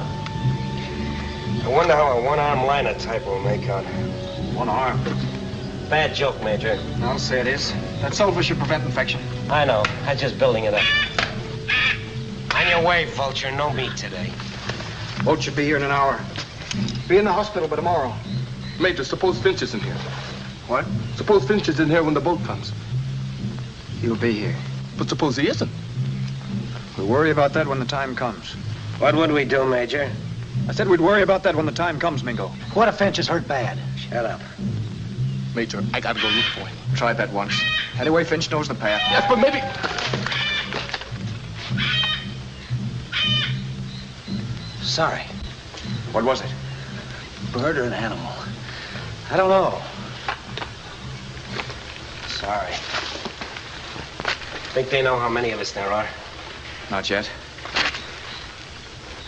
I wonder how a one-arm liner type will make out. One arm. Bad joke, Major. I'll say it is. That sulfur should prevent infection. I know. I'm just building it up. On your way, Vulture. No meat today. Boat should be here in an hour. Be in the hospital by tomorrow. Major, suppose Finch is in here. What? Suppose Finch is in here when the boat comes. He'll be here. But suppose he isn't. We'll worry about that when the time comes. What would we do, Major? I said we'd worry about that when the time comes, Mingo. What if Finch is hurt bad? Shut up. Major, I gotta go look for him. Tried that once. Anyway, Finch knows the path. Yes, but maybe... Sorry. What was it? Bird or an animal? I don't know. Sorry. Think they know how many of us there are? Not yet.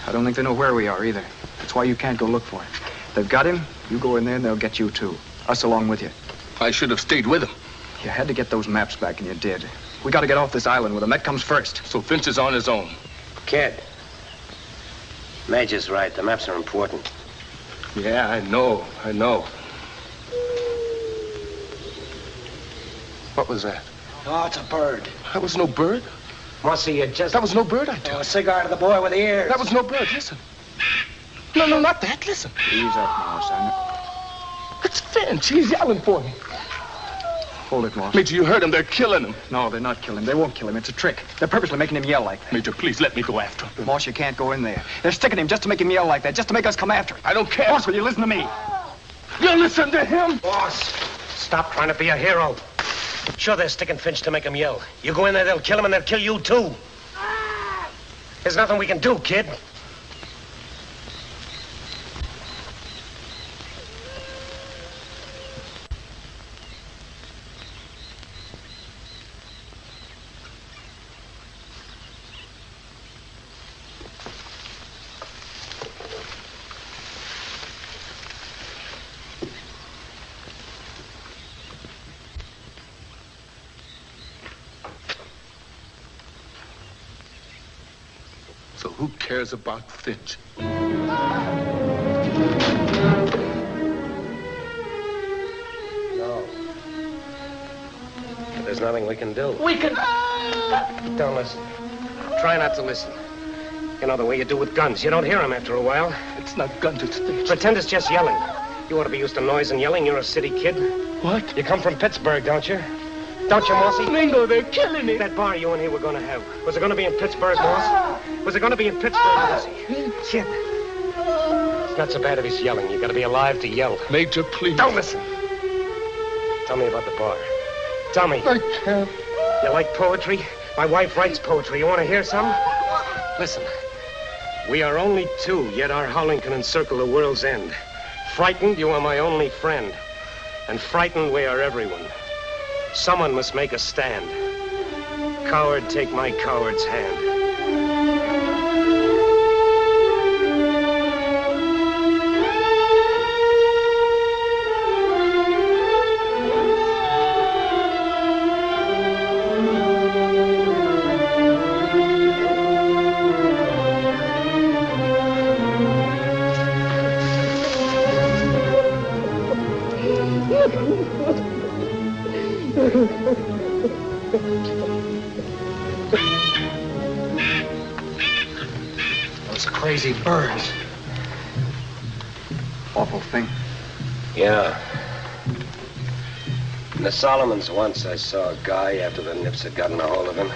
I don't think they know where we are either. That's why you can't go look for him. They've got him, you go in there and they'll get you too. Us along with you. I should have stayed with him. You had to get those maps back and you did. We got to get off this island with him. That comes first. So Finch is on his own. Kid. Major's right. The maps are important. Yeah, I know. What was that? Oh, it's a bird. That was no bird. Mossy, you just... That was no bird, I tell you. Oh, a cigar to the boy with the ears. That was no bird. Listen. No, not that. Listen. Ease up, Moss. I know. It's Finch. He's yelling for me. Hold it, Moss. Major, you heard him. They're killing him. No, they're not killing him. They won't kill him. It's a trick. They're purposely making him yell like that. Major, please let me go after him. Moss, you can't go in there. They're sticking him just to make him yell like that, just to make us come after him. I don't care. Moss, will you listen to me? You listen to him. Boss, stop trying to be a hero. Sure, they're sticking Finch to make him yell. You go in there, they'll kill him, and they'll kill you, too. There's nothing we can do, kid. So who cares about Finch? No. But there's nothing we can do. We can... Don't listen. Try not to listen. You know the way you do with guns. You don't hear them after a while. It's not guns, it's Finch. Pretend it's just yelling. You ought to be used to noise and yelling. You're a city kid. What? You come from Pittsburgh, don't you? Don't you, Mossy? Mingo, they're killing me. That bar you and he were going to have. Was it going to be in Pittsburgh, Moss? Was it going to be in Pittsburgh, Mossy? Kid. It's not so bad if he's yelling. You got to be alive to yell. Major, please. Don't listen. Tell me about the bar. Tell me. I can't. You like poetry? My wife writes poetry. You want to hear some? Listen, we are only two, yet our howling can encircle the world's end. Frightened, you are my only friend. And frightened, we are everyone. Someone must make a stand. Coward, take my coward's hand. Those crazy birds. Awful thing. Yeah. In the Solomons once, I saw a guy after the Nips had gotten a hold of him.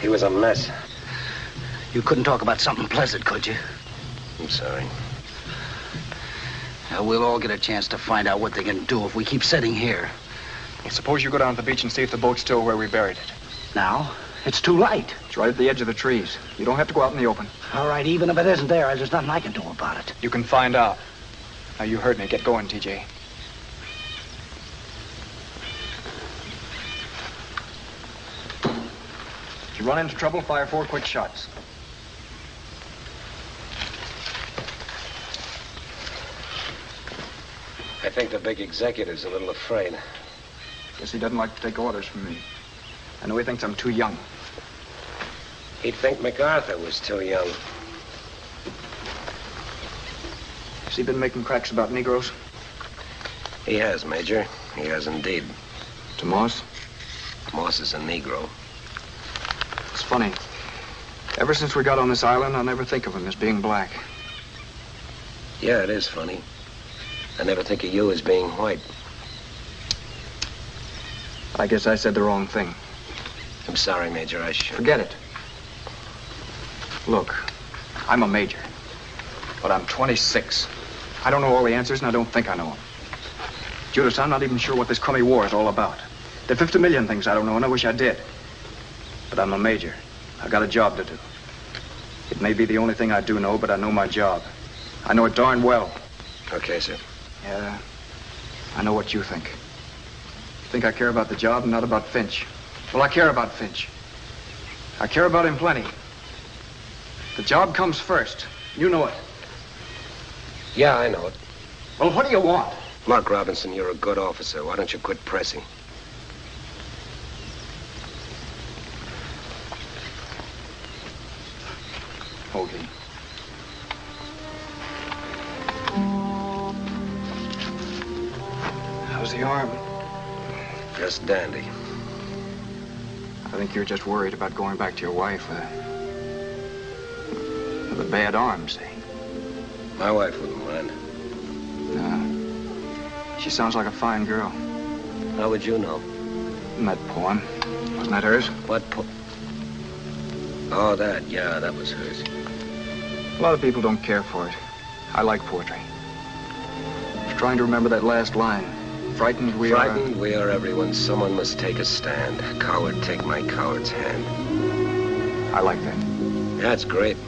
He was a mess. You couldn't talk about something pleasant, could you? I'm sorry. We'll all get a chance to find out what they can do if we keep sitting here. Well, suppose you go down to the beach and see if the boat's still where we buried it. Now? It's too late. It's right at the edge of the trees. You don't have to go out in the open. All right, even if it isn't there, there's nothing I can do about it. You can find out. Now, you heard me. Get going, TJ. If you run into trouble, fire 4 quick shots. I think the big executive's a little afraid. Guess he doesn't like to take orders from me. I know he thinks I'm too young. He'd think MacArthur was too young. Has he been making cracks about Negroes? He has, Major. He has indeed. To Moss? Moss is a Negro. It's funny. Ever since we got on this island, I never think of him as being black. Yeah, it is funny. I never think of you as being white. I guess I said the wrong thing. I'm sorry, Major. I should. Forget it. Look, I'm a major, but I'm 26. I don't know all the answers, and I don't think I know them. Judas, I'm not even sure what this crummy war is all about. There are 50 million things I don't know, and I wish I did. But I'm a major. I got a job to do. It may be the only thing I do know, but I know my job. I know it darn well. Okay, sir. Yeah, I know what you think. You think I care about the job and not about Finch. Well, I care about Finch. I care about him plenty. The job comes first. You know it. Yeah, I know it. Well, what do you want? Mark Robinson, you're a good officer. Why don't you quit pressing? Okay. How's the arm? Just dandy. I think you're just worried about going back to your wife with a bad arm, see? My wife wouldn't mind. No. She sounds like a fine girl. How would you know? And that poem, wasn't that hers? What poem? Oh, that. Yeah, that was hers. A lot of people don't care for it. I like poetry. I was trying to remember that last line. Frightened we are... Frightened we are everyone. Someone must take a stand. Coward, take my coward's hand. I like that. Yeah, it's great.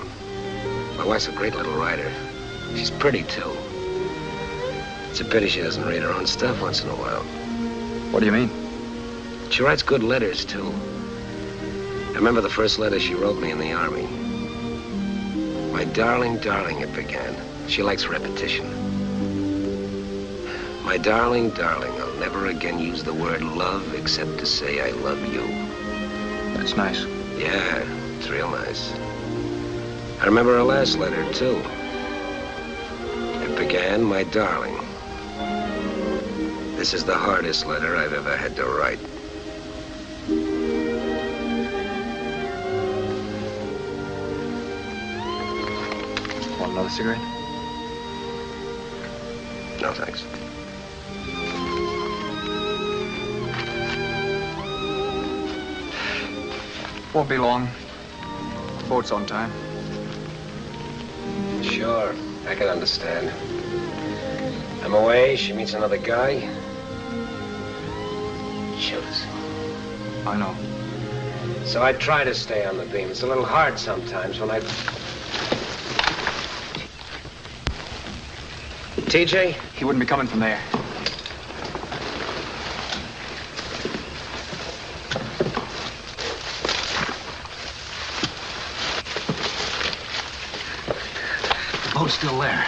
My wife's a great little writer. She's pretty, too. It's a pity she doesn't read her own stuff once in a while. What do you mean? She writes good letters, too. I remember the first letter she wrote me in the Army. My darling, darling, it began. She likes repetition. My darling, darling, I'll never again use the word love except to say I love you. That's nice. Yeah, it's real nice. I remember her last letter, too. It began, my darling. This is the hardest letter I've ever had to write. Want another cigarette? No, thanks. Won't be long. The boat's on time. Sure, I can understand. I'm away, she meets another guy. Judas. I know. So I try to stay on the beam. It's a little hard sometimes when I... TJ? He wouldn't be coming from there. The boat's still there.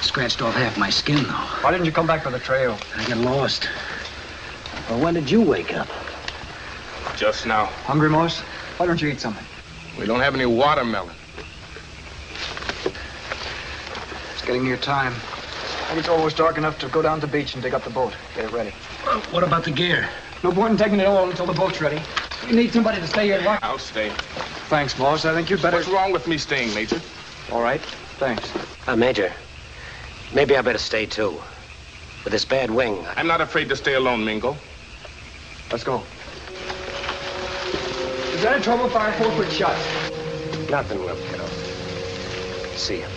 Scratched off half my skin, though. Why didn't you come back for the trail? I got lost. Well, when did you wake up? Just now. Hungry, Morse? Why don't you eat something? We don't have any watermelon. It's getting near time. I think it's almost dark enough to go down to the beach and dig up the boat. Get it ready. What about the gear? No point in taking it all until the boat's ready. You need somebody to stay here and watch. I'll stay. Thanks, Morse. I think you'd better... What's wrong with me staying, Major? All right. Thanks. Major, maybe I better stay, too. With this bad wing. I'm not afraid to stay alone, Mingo. Let's go. Is there any trouble firing 4-foot shots? Nothing, little kiddo. See ya.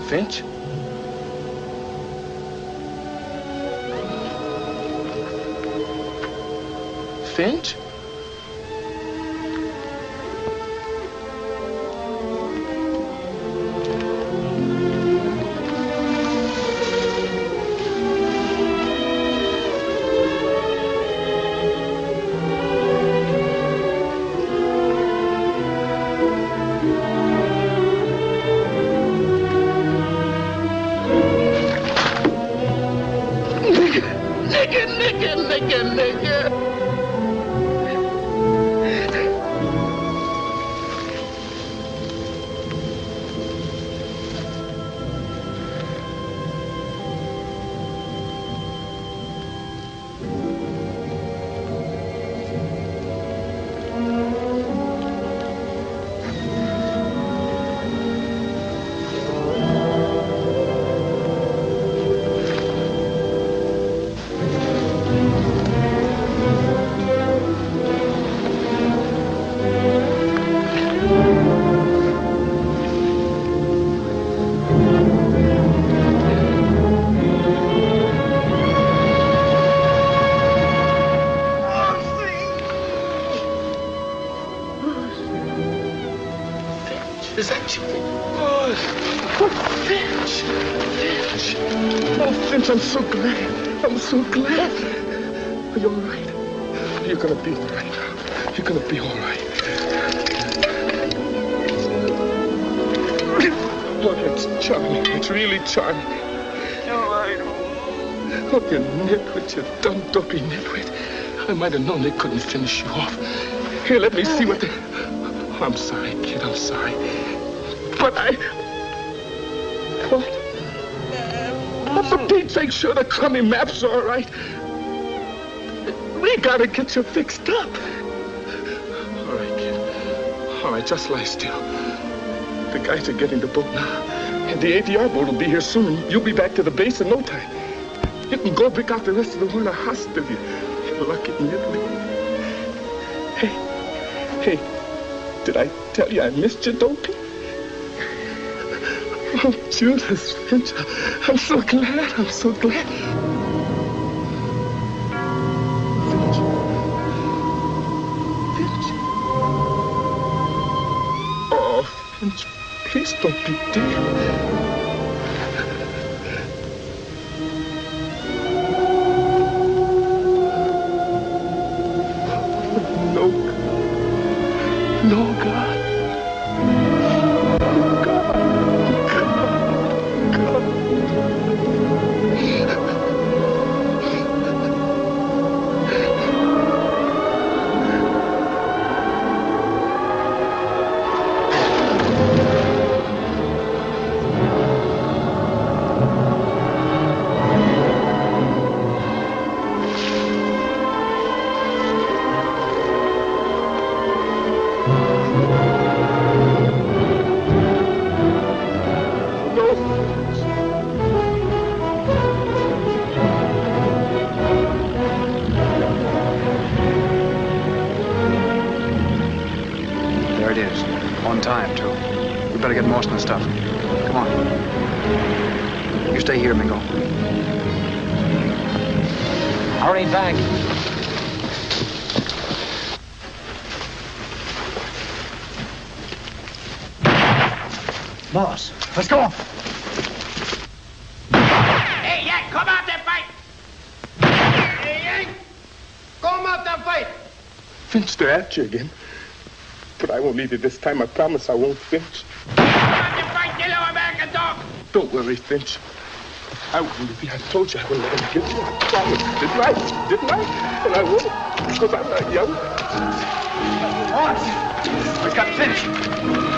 Finch? Finch? Is that you? Oh, Finch. Finch. Oh, Finch, I'm so glad. I'm so glad. Are you all right? You're gonna be all right. You're gonna be all right. Look, it's charming. It's really charming. All right. Oh, you nitwit, you dumb, dopey nitwit. I might have known they couldn't finish you off. Here, let me see what they... Oh, I'm sorry, kid, I'm sorry. But What? Oh, for Pete's sake, sure, the crummy map's all right. We gotta get you fixed up. All right, kid. All right, just lie still. The guys are getting the boat now. And the ATR boat will be here soon. And you'll be back to the base in no time. You can go pick out the rest of the Warner hospital. You lucky nitwit. Hey, did I tell you I missed you, Dopey? Oh, Judas Finch, I'm so glad, I'm so glad. Finch. Oh, Finch, please don't be dead. No, God. On time, too. We better get Mawson and stuff. Come on. You stay here, Mingo. Hurry back. Boss, let's go. Hey, Yank, come out there, fight! Hey, Yank! Come out there, fight! Finch, they're at you again. But I won't leave you this time. I promise I won't, Finch. Come out there, fight, you little American dog! Don't worry, Finch. I won't leave you. I told you I wouldn't let him get you. I promised, didn't I? Didn't I? And I won't, because I'm not young. Boss! We've got Finch.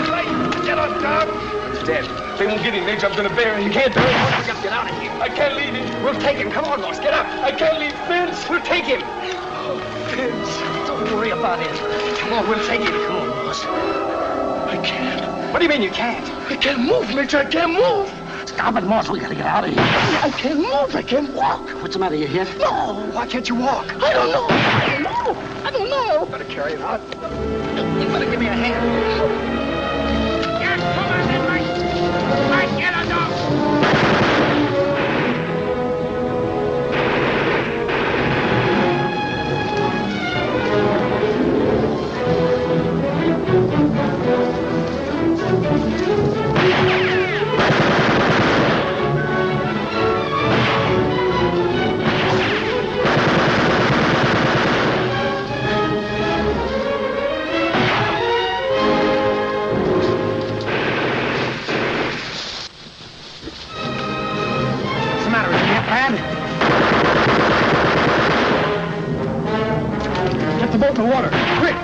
Right, get up, dog! He's dead. They won't get him, Midge. I'm going to bury him. You can't bury him. We gotta get out of here. I can't leave him. We'll take him. Come on, boss, get up. I can't leave Finch. We'll take him. Oh, Finch. Don't worry about it. Come on, we'll take him. Come on, boss. I can't. What do you mean you can't? I can't move, Midge. I can't move. Stop it, Moss. We gotta get out of here. I can't move. I can't walk. What's the matter, you hit? No, why can't you walk? I don't know. I don't know. Better carry it out. You better give me a hand. Yes, come on, then, Mike. Mike, get a dog. Get the boat in the water. Quick!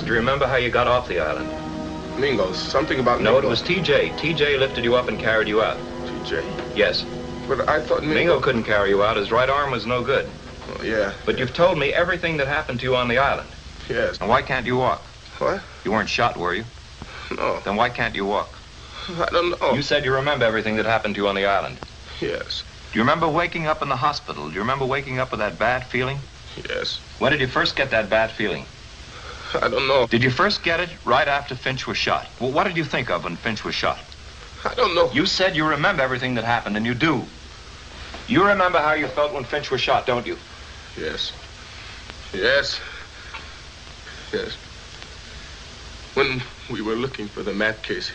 Do you remember how you got off the island? Mingo, something about No, Mingo. it was TJ. TJ lifted you up and carried you out. TJ? Yes. But I thought Mingo couldn't carry you out. His right arm was no good. Oh, yeah. But you've told me everything that happened to you on the island. Yes. And why can't you walk? What? You weren't shot, were you? No. Then why can't you walk? I don't know. You said you remember everything that happened to you on the island. Yes. Do you remember waking up in the hospital? Do you remember waking up with that bad feeling? Yes. When did you first get that bad feeling? I don't know. Did you first get it right after Finch was shot? Well, what did you think of when Finch was shot? I don't know. You said you remember everything that happened, and you do. You remember how you felt when Finch was shot, don't you? Yes. Yes. Yes. When we were looking for the map case,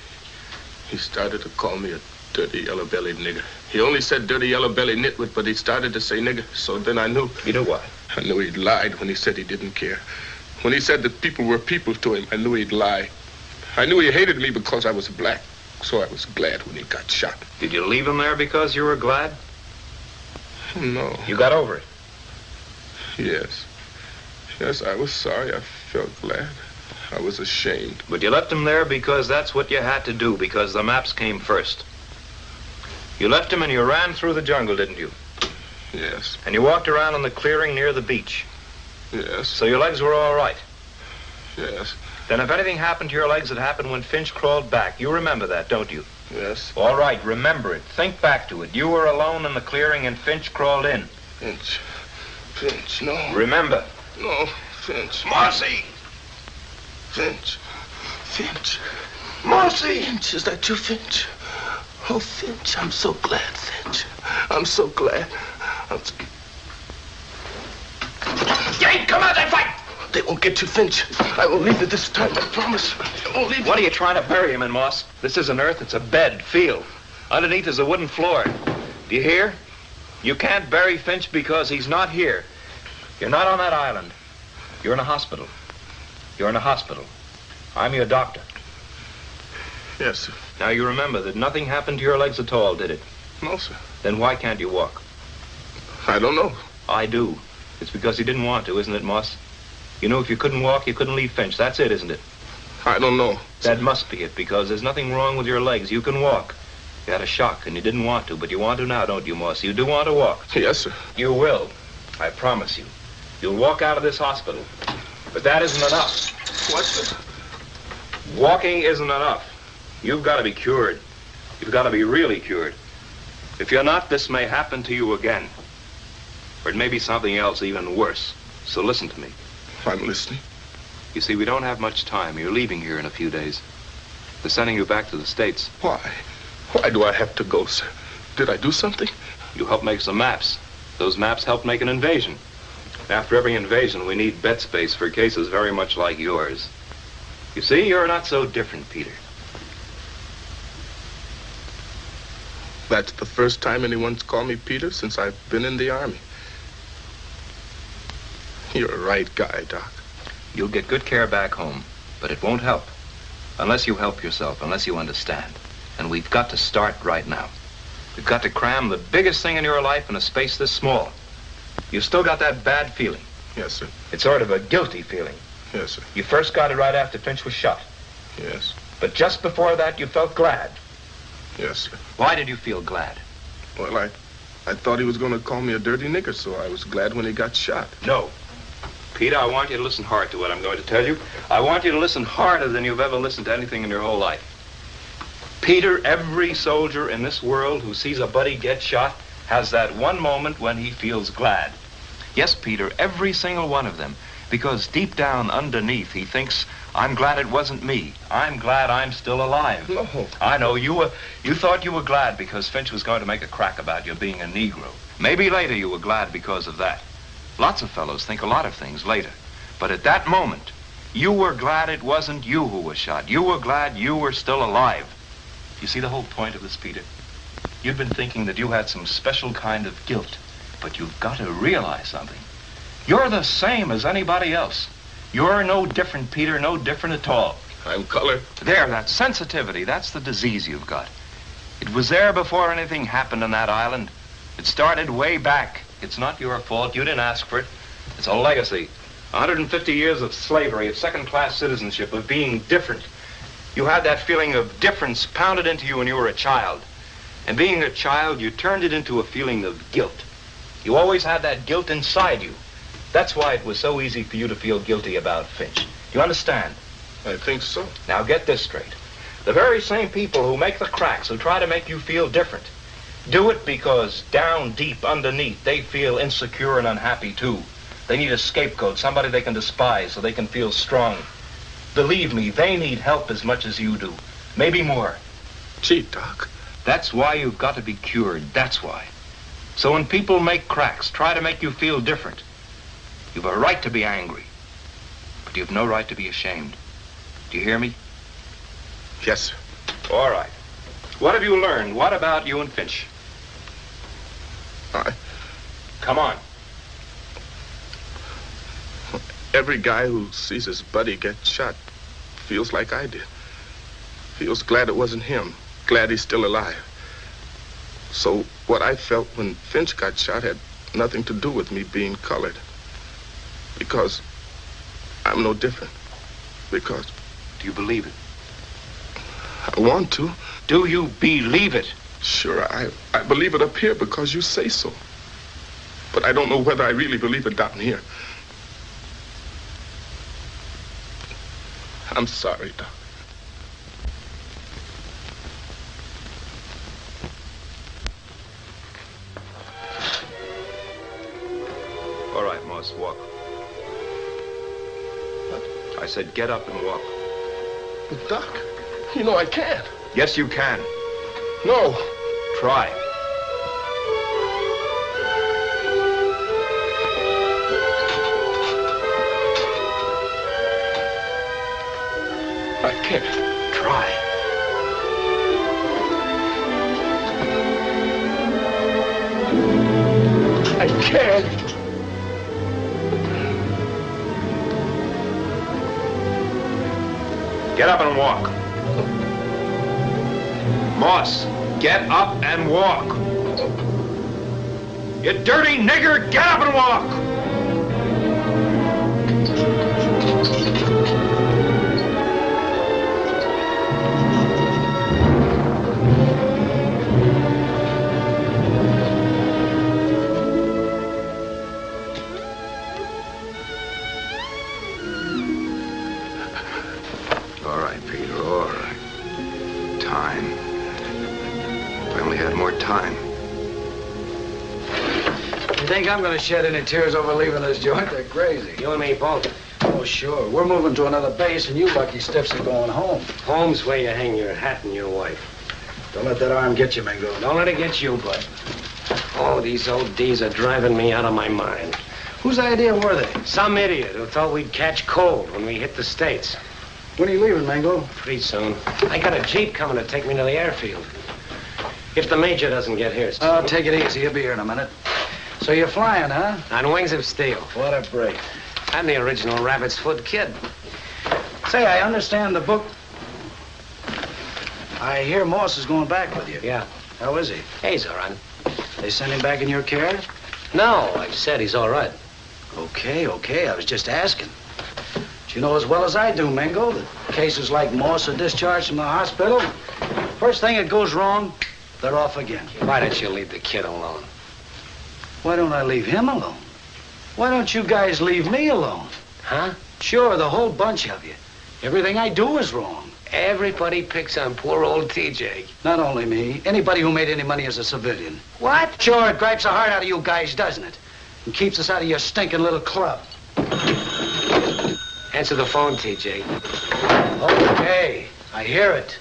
he started to call me a dirty yellow-bellied nigger. He only said dirty yellow-bellied nitwit, but he started to say nigger, so then I knew. You knew what? I knew he'd lied when he said he didn't care. When he said that people were people to him, I knew he'd lie. I knew he hated me because I was black, so I was glad when he got shot. Did you leave him there because you were glad? No. You got over it? Yes. Yes, I was sorry. I felt glad. I was ashamed. But you left him there because that's what you had to do, because the maps came first. You left him and you ran through the jungle, didn't you? Yes. And you walked around in the clearing near the beach. Yes. So your legs were all right. Yes. Then if anything happened to your legs, it happened when Finch crawled back. You remember that, don't you? Yes. All right, remember it. Think back to it. You were alone in the clearing and Finch crawled in. Finch. Finch, no. Remember. No, Finch. Marcy! Finch. Finch. Marcy! Finch, is that you, Finch? Oh, Finch, I'm so glad, Finch. I'm so glad. Jake, come out and fight! They won't get you, Finch. I won't leave it this time, I promise. I won't leave it. What are you trying to bury him in, Moss? This isn't earth, it's a bed. Feel. Underneath is a wooden floor. Do you hear? You can't bury Finch because he's not here. You're not on that island. You're in a hospital. You're in a hospital. I'm your doctor. Yes, sir. Now you remember that nothing happened to your legs at all, did it? No, sir. Then why can't you walk? I don't know. I do. It's because you didn't want to, isn't it, Moss? You knew if you couldn't walk, you couldn't leave Finch. That's it, isn't it? I don't know. That must be it, because there's nothing wrong with your legs. You can walk. You had a shock, and you didn't want to, but you want to now, don't you, Moss? You do want to walk. Yes, sir. You will. I promise you. You'll walk out of this hospital. But that isn't enough. What, sir? Walking isn't enough. You've got to be cured. You've got to be really cured. If you're not, this may happen to you again. Or it may be something else even worse. So listen to me. I'm listening. You see, we don't have much time. You're leaving here in a few days. They're sending you back to the States. Why? Why do I have to go, sir? Did I do something? You helped make some maps. Those maps helped make an invasion. After every invasion, we need bed space for cases very much like yours. You see, you're not so different, Peter. That's the first time anyone's called me Peter since I've been in the Army. You're a right guy, Doc. You'll get good care back home, but it won't help. Unless you help yourself, unless you understand. And we've got to start right now. We've got to cram the biggest thing in your life in a space this small. You've still got that bad feeling. Yes, sir. It's sort of a guilty feeling. Yes, sir. You first got it right after Finch was shot. Yes. But just before that, you felt glad. Yes, sir. Why did you feel glad? Well, I thought he was going to call me a dirty nigger, so I was glad when he got shot. No. Peter, I want you to listen hard to what I'm going to tell you. I want you to listen harder than you've ever listened to anything in your whole life. Peter, every soldier in this world who sees a buddy get shot has that one moment when he feels glad. Yes, Peter, every single one of them. Because deep down underneath, he thinks, I'm glad it wasn't me. I'm glad I'm still alive. No. I know, you thought you were glad because Finch was going to make a crack about you being a Negro. Maybe later you were glad because of that. Lots of fellows think a lot of things later. But at that moment, you were glad it wasn't you who was shot. You were glad you were still alive. You see the whole point of this, Peter? You've been thinking that you had some special kind of guilt. But you've got to realize something. You're the same as anybody else. You're no different, Peter, no different at all. I'm colored. There, that sensitivity, that's the disease you've got. It was there before anything happened on that island. It started way back. It's not your fault. You didn't ask for it. It's a legacy. 150 years of slavery, of second-class citizenship, of being different. You had that feeling of difference pounded into you when you were a child. And being a child, you turned it into a feeling of guilt. You always had that guilt inside you. That's why it was so easy for you to feel guilty about Finch. Do you understand? I think so. Now get this straight. The very same people who make the cracks, who try to make you feel different, do it because down deep underneath, they feel insecure and unhappy too. They need a scapegoat, somebody they can despise so they can feel strong. Believe me, they need help as much as you do. Maybe more. Gee, Doc. That's why you've got to be cured. That's why. So when people make cracks, try to make you feel different. You've a right to be angry. But you've no right to be ashamed. Do you hear me? Yes, sir. All right. What have you learned? What about you and Finch? Come on. Every guy who sees his buddy get shot feels like I did. Feels glad it wasn't him. Glad he's still alive. So what I felt when Finch got shot had nothing to do with me being colored. Because I'm no different. Because... Do you believe it? I want to. Do you believe it? Sure, I believe it up here because you say so. But I don't know whether I really believe it down here. I'm sorry, Doc. All right, Moss, walk. What? I said get up and walk. But Doc, you know I can't. Yes, you can. No. Try. I can't. Try. I can't. Get up and walk. Moss, get up and walk. You dirty nigger, get up and walk. All right, Peter, all right. Time. If I only had more time. You think I'm gonna shed any tears over leaving this joint? They're crazy. You and me both. Oh, sure. We're moving to another base, and you lucky stiffs are going home. Home's where you hang your hat and your wife. Don't let that arm get you, Mingo. Don't let it get you, bud. Oh, these ODs are driving me out of my mind. Whose idea were they? Some idiot who thought we'd catch cold when we hit the States. When are you leaving, Mingo? Pretty soon. I got a Jeep coming to take me to the airfield. If the Major doesn't get here soon. Oh, take it easy. He'll be here in a minute. So you're flying, huh? On wings of steel. What a break. I'm the original Rabbit's Foot Kid. Say, I understand the book. I hear Moss is going back with you. Yeah. How is he? Hey, he's all right. They send him back in your care? No, I said he's all right. Okay. I was just asking. But you know as well as I do, Mingo, that cases like Moss are discharged from the hospital. First thing that goes wrong, they're off again. Why don't you leave the kid alone? Why don't I leave him alone? Why don't you guys leave me alone? Huh? Sure, the whole bunch of you. Everything I do is wrong. Everybody picks on poor old TJ. Not only me, anybody who made any money as a civilian. What? Sure, it gripes the heart out of you guys, doesn't it? And keeps us out of your stinking little club. Answer the phone, TJ. Okay, I hear it.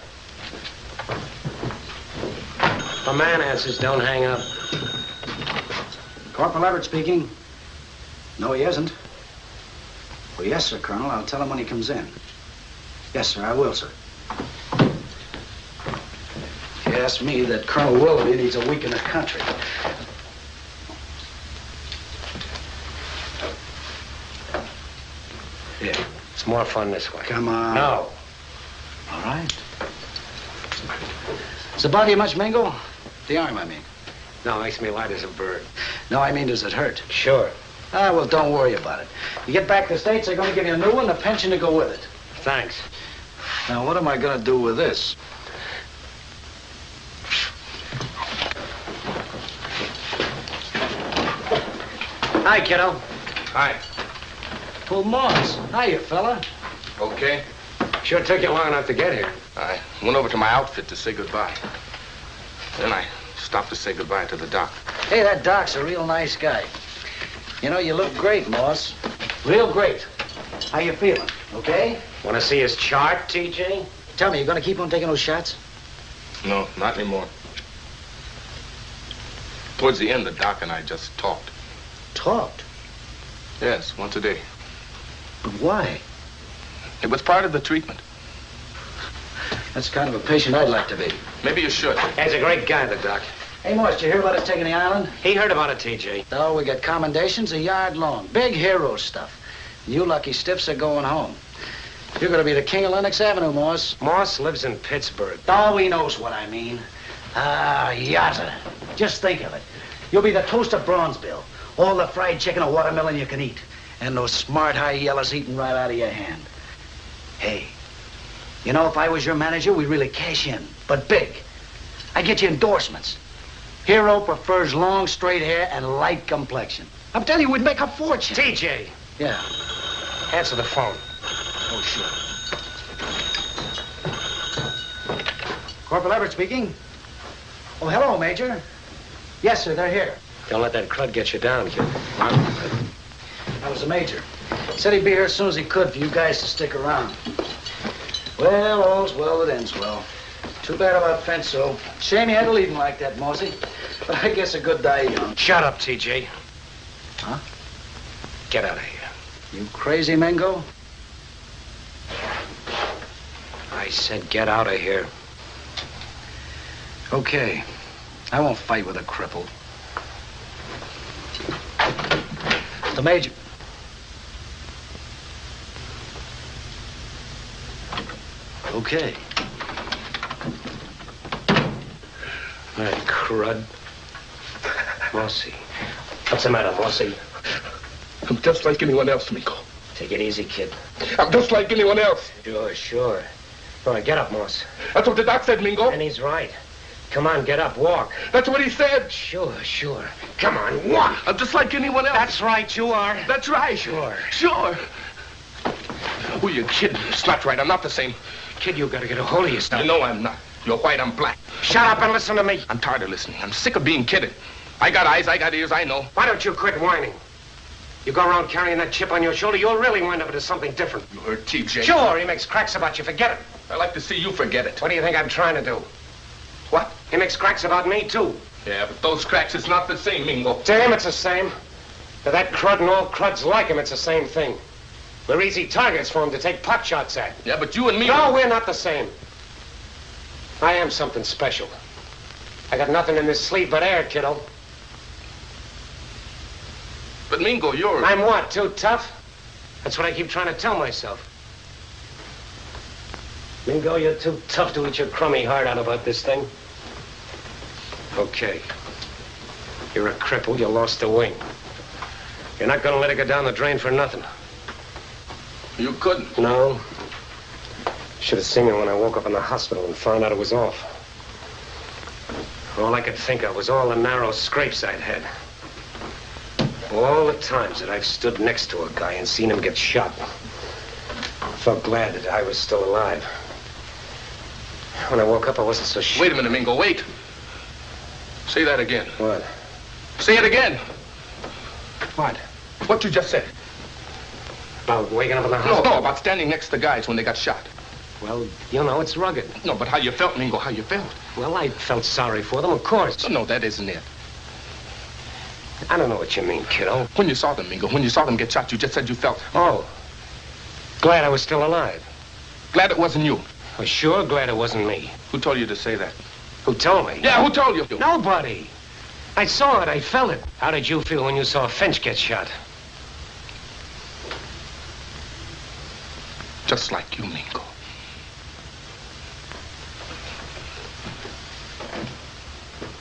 If a man answers, don't hang up. Corporal Everett speaking. No, he isn't. Well, yes, sir, Colonel. I'll tell him when he comes in. Yes, sir, I will, sir. If you ask me, that Colonel Willoughby needs a week in the country. Here. It's more fun this way. Come on. No. All right. Does it bother you much, Mingo? The arm, I mean. No, it makes me light as a bird. No, I mean, does it hurt? Sure. Ah, well, don't worry about it. You get back to the States, they're going to give you a new one, a pension to go with it. Thanks. Now, what am I going to do with this? Hi, kiddo. Hi. Well, Moss. Hiya, fella. Okay. Sure took you long enough to get here. I went over to my outfit to say goodbye. Then I stopped to say goodbye to the doc. Hey, that doc's a real nice guy. You know, you look great, Moss. Real great. How you feeling? Okay? Want to see his chart, TJ? Tell me, you gonna keep on taking those shots? No, not anymore. Towards the end, the doc and I just talked. Talked? Yes, once a day. But why? It was part of the treatment. That's kind of a patient I'd like to be. Maybe you should. He's a great guy, the doc. Hey, Morse, did you hear about us taking the island? He heard about it, TJ. Oh, we got commendations a yard long. Big hero stuff. You lucky stiffs are going home. You're going to be the king of Lenox Avenue, Morse. Morse lives in Pittsburgh. Oh, he knows what I mean. Ah, yatta. Just think of it. You'll be the toast of Bronzeville. All the fried chicken and watermelon you can eat. And those smart high yellows eating right out of your hand. Hey, you know, if I was your manager, we'd really cash in. But big. I'd get you endorsements. Hero prefers long, straight hair and light complexion. I'm telling you, we'd make a fortune. TJ. Yeah. Answer the phone. Oh, sure. Corporal Everett speaking. Oh, hello, Major. Yes, sir, they're here. Don't let that crud get you down, kid. That was the Major. Said he'd be here as soon as he could for you guys to stick around. Well, all's well that ends well. Too bad about Fenso. Shame he had to leave him like that, Morsey. But I guess a good die young. Shut up, TJ. Huh? Get out of here. You crazy, Mingo? I said get out of here. Okay. I won't fight with a cripple. The Major. Okay. That crud. Mossy. What's the matter, Mossy? I'm just like anyone else, Mingo. Take it easy, kid. I'm just like anyone else. Sure. All right, get up, Moss. That's what the doc said, Mingo. And he's right. Come on, get up, walk. That's what he said. Sure. Come on, walk. I'm just like anyone else. That's right, you are. That's right. Sure. Oh, you're kidding. It's not right. I'm not the same. Kid, you gotta get a hold of yourself. No, I'm not. You're white, I'm black. Shut up and listen to me. I'm tired of listening. I'm sick of being kidded. I got eyes, I got ears, I know. Why don't you quit whining? You go around carrying that chip on your shoulder, you'll really wind up into something different. You heard TJ. Sure, he makes cracks about you. Forget it. I'd like to see you forget it. What do you think I'm trying to do? What? He makes cracks about me, too. Yeah, but those cracks, it's not the same, Mingo. To him, it's the same. To that crud and all cruds like him, it's the same thing. We're easy targets for him to take pot shots at. Yeah, but you and me... No, we're not the same. I am something special. I got nothing in this sleeve but air, kiddo. But Mingo, you're... I'm what, too tough? That's what I keep trying to tell myself. Mingo, you're too tough to eat your crummy heart out about this thing. Okay. You're a cripple, you lost a wing. You're not gonna let it go down the drain for nothing. You couldn't. No. Should have seen me when I woke up in the hospital and found out it was off. All I could think of was all the narrow scrapes I'd had. All the times that I've stood next to a guy and seen him get shot. I felt glad that I was still alive. When I woke up, I wasn't so sure. Wait a minute, Mingo, wait. Say that again. What? Say it again. What? What you just said. About waking up in the hospital? No, about standing next to guys when they got shot. Well, you know, it's rugged. No, but how you felt, Mingo, how you felt. Well, I felt sorry for them, of course. No, that isn't it. I don't know what you mean, kiddo. When you saw them, Mingo, when you saw them get shot, you just said you felt... Oh. Glad I was still alive. Glad it wasn't you. Well, sure, glad it wasn't me. Who told you to say that? Who told me? Yeah, who told you? Nobody. I saw it. I felt it. How did you feel when you saw Finch get shot? Just like you, Mingo.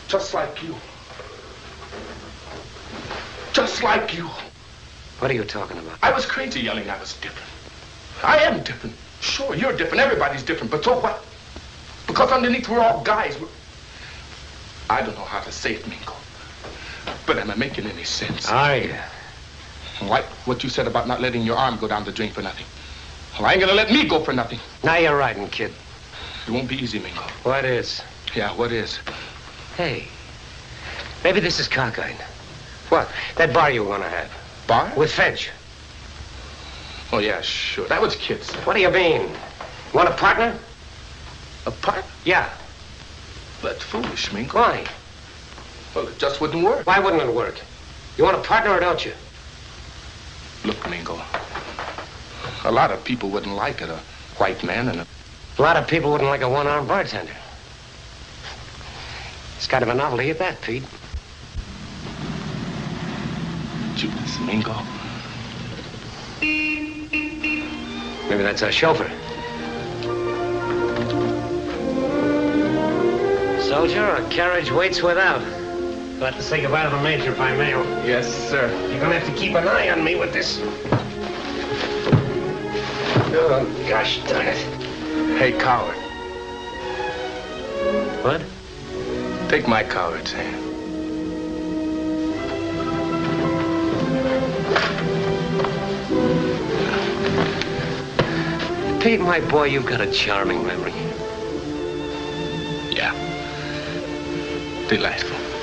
Just like you. Just like you. What are you talking about? I was crazy yelling I was different. I am different. Sure, you're different. Everybody's different. But so what? Because underneath we're all guys. I don't know how to say it, Mingo. But am I making any sense? Aye. Like what you said about not letting your arm go down the drain for nothing. Well, I ain't gonna let me go for nothing. Now you're riding, kid. It won't be easy, Mingo. What is? Yeah, what is? Hey, maybe this is cockeyed. What? That bar you were gonna have. Bar? With Finch. Oh, yeah, sure. That was kids. What do you mean? Want a partner? A partner? Yeah. That's foolish, Mingo. Why? Well, it just wouldn't work. Why wouldn't it work? You want a partner or don't you? Look, Mingo. A lot of people wouldn't like it. A white man and A lot of people wouldn't like a one-armed bartender. It's kind of a novelty at that, Pete. Judas, Mingo. Maybe that's our chauffeur. Soldier, a carriage waits without. I'll have to say goodbye to the major by mail. Yes, sir. You're gonna have to keep an eye on me with this. Oh, gosh darn it. Hey, coward. What? Take my coward's hand. Pete, my boy, you've got a charming memory. Yeah. Delightful.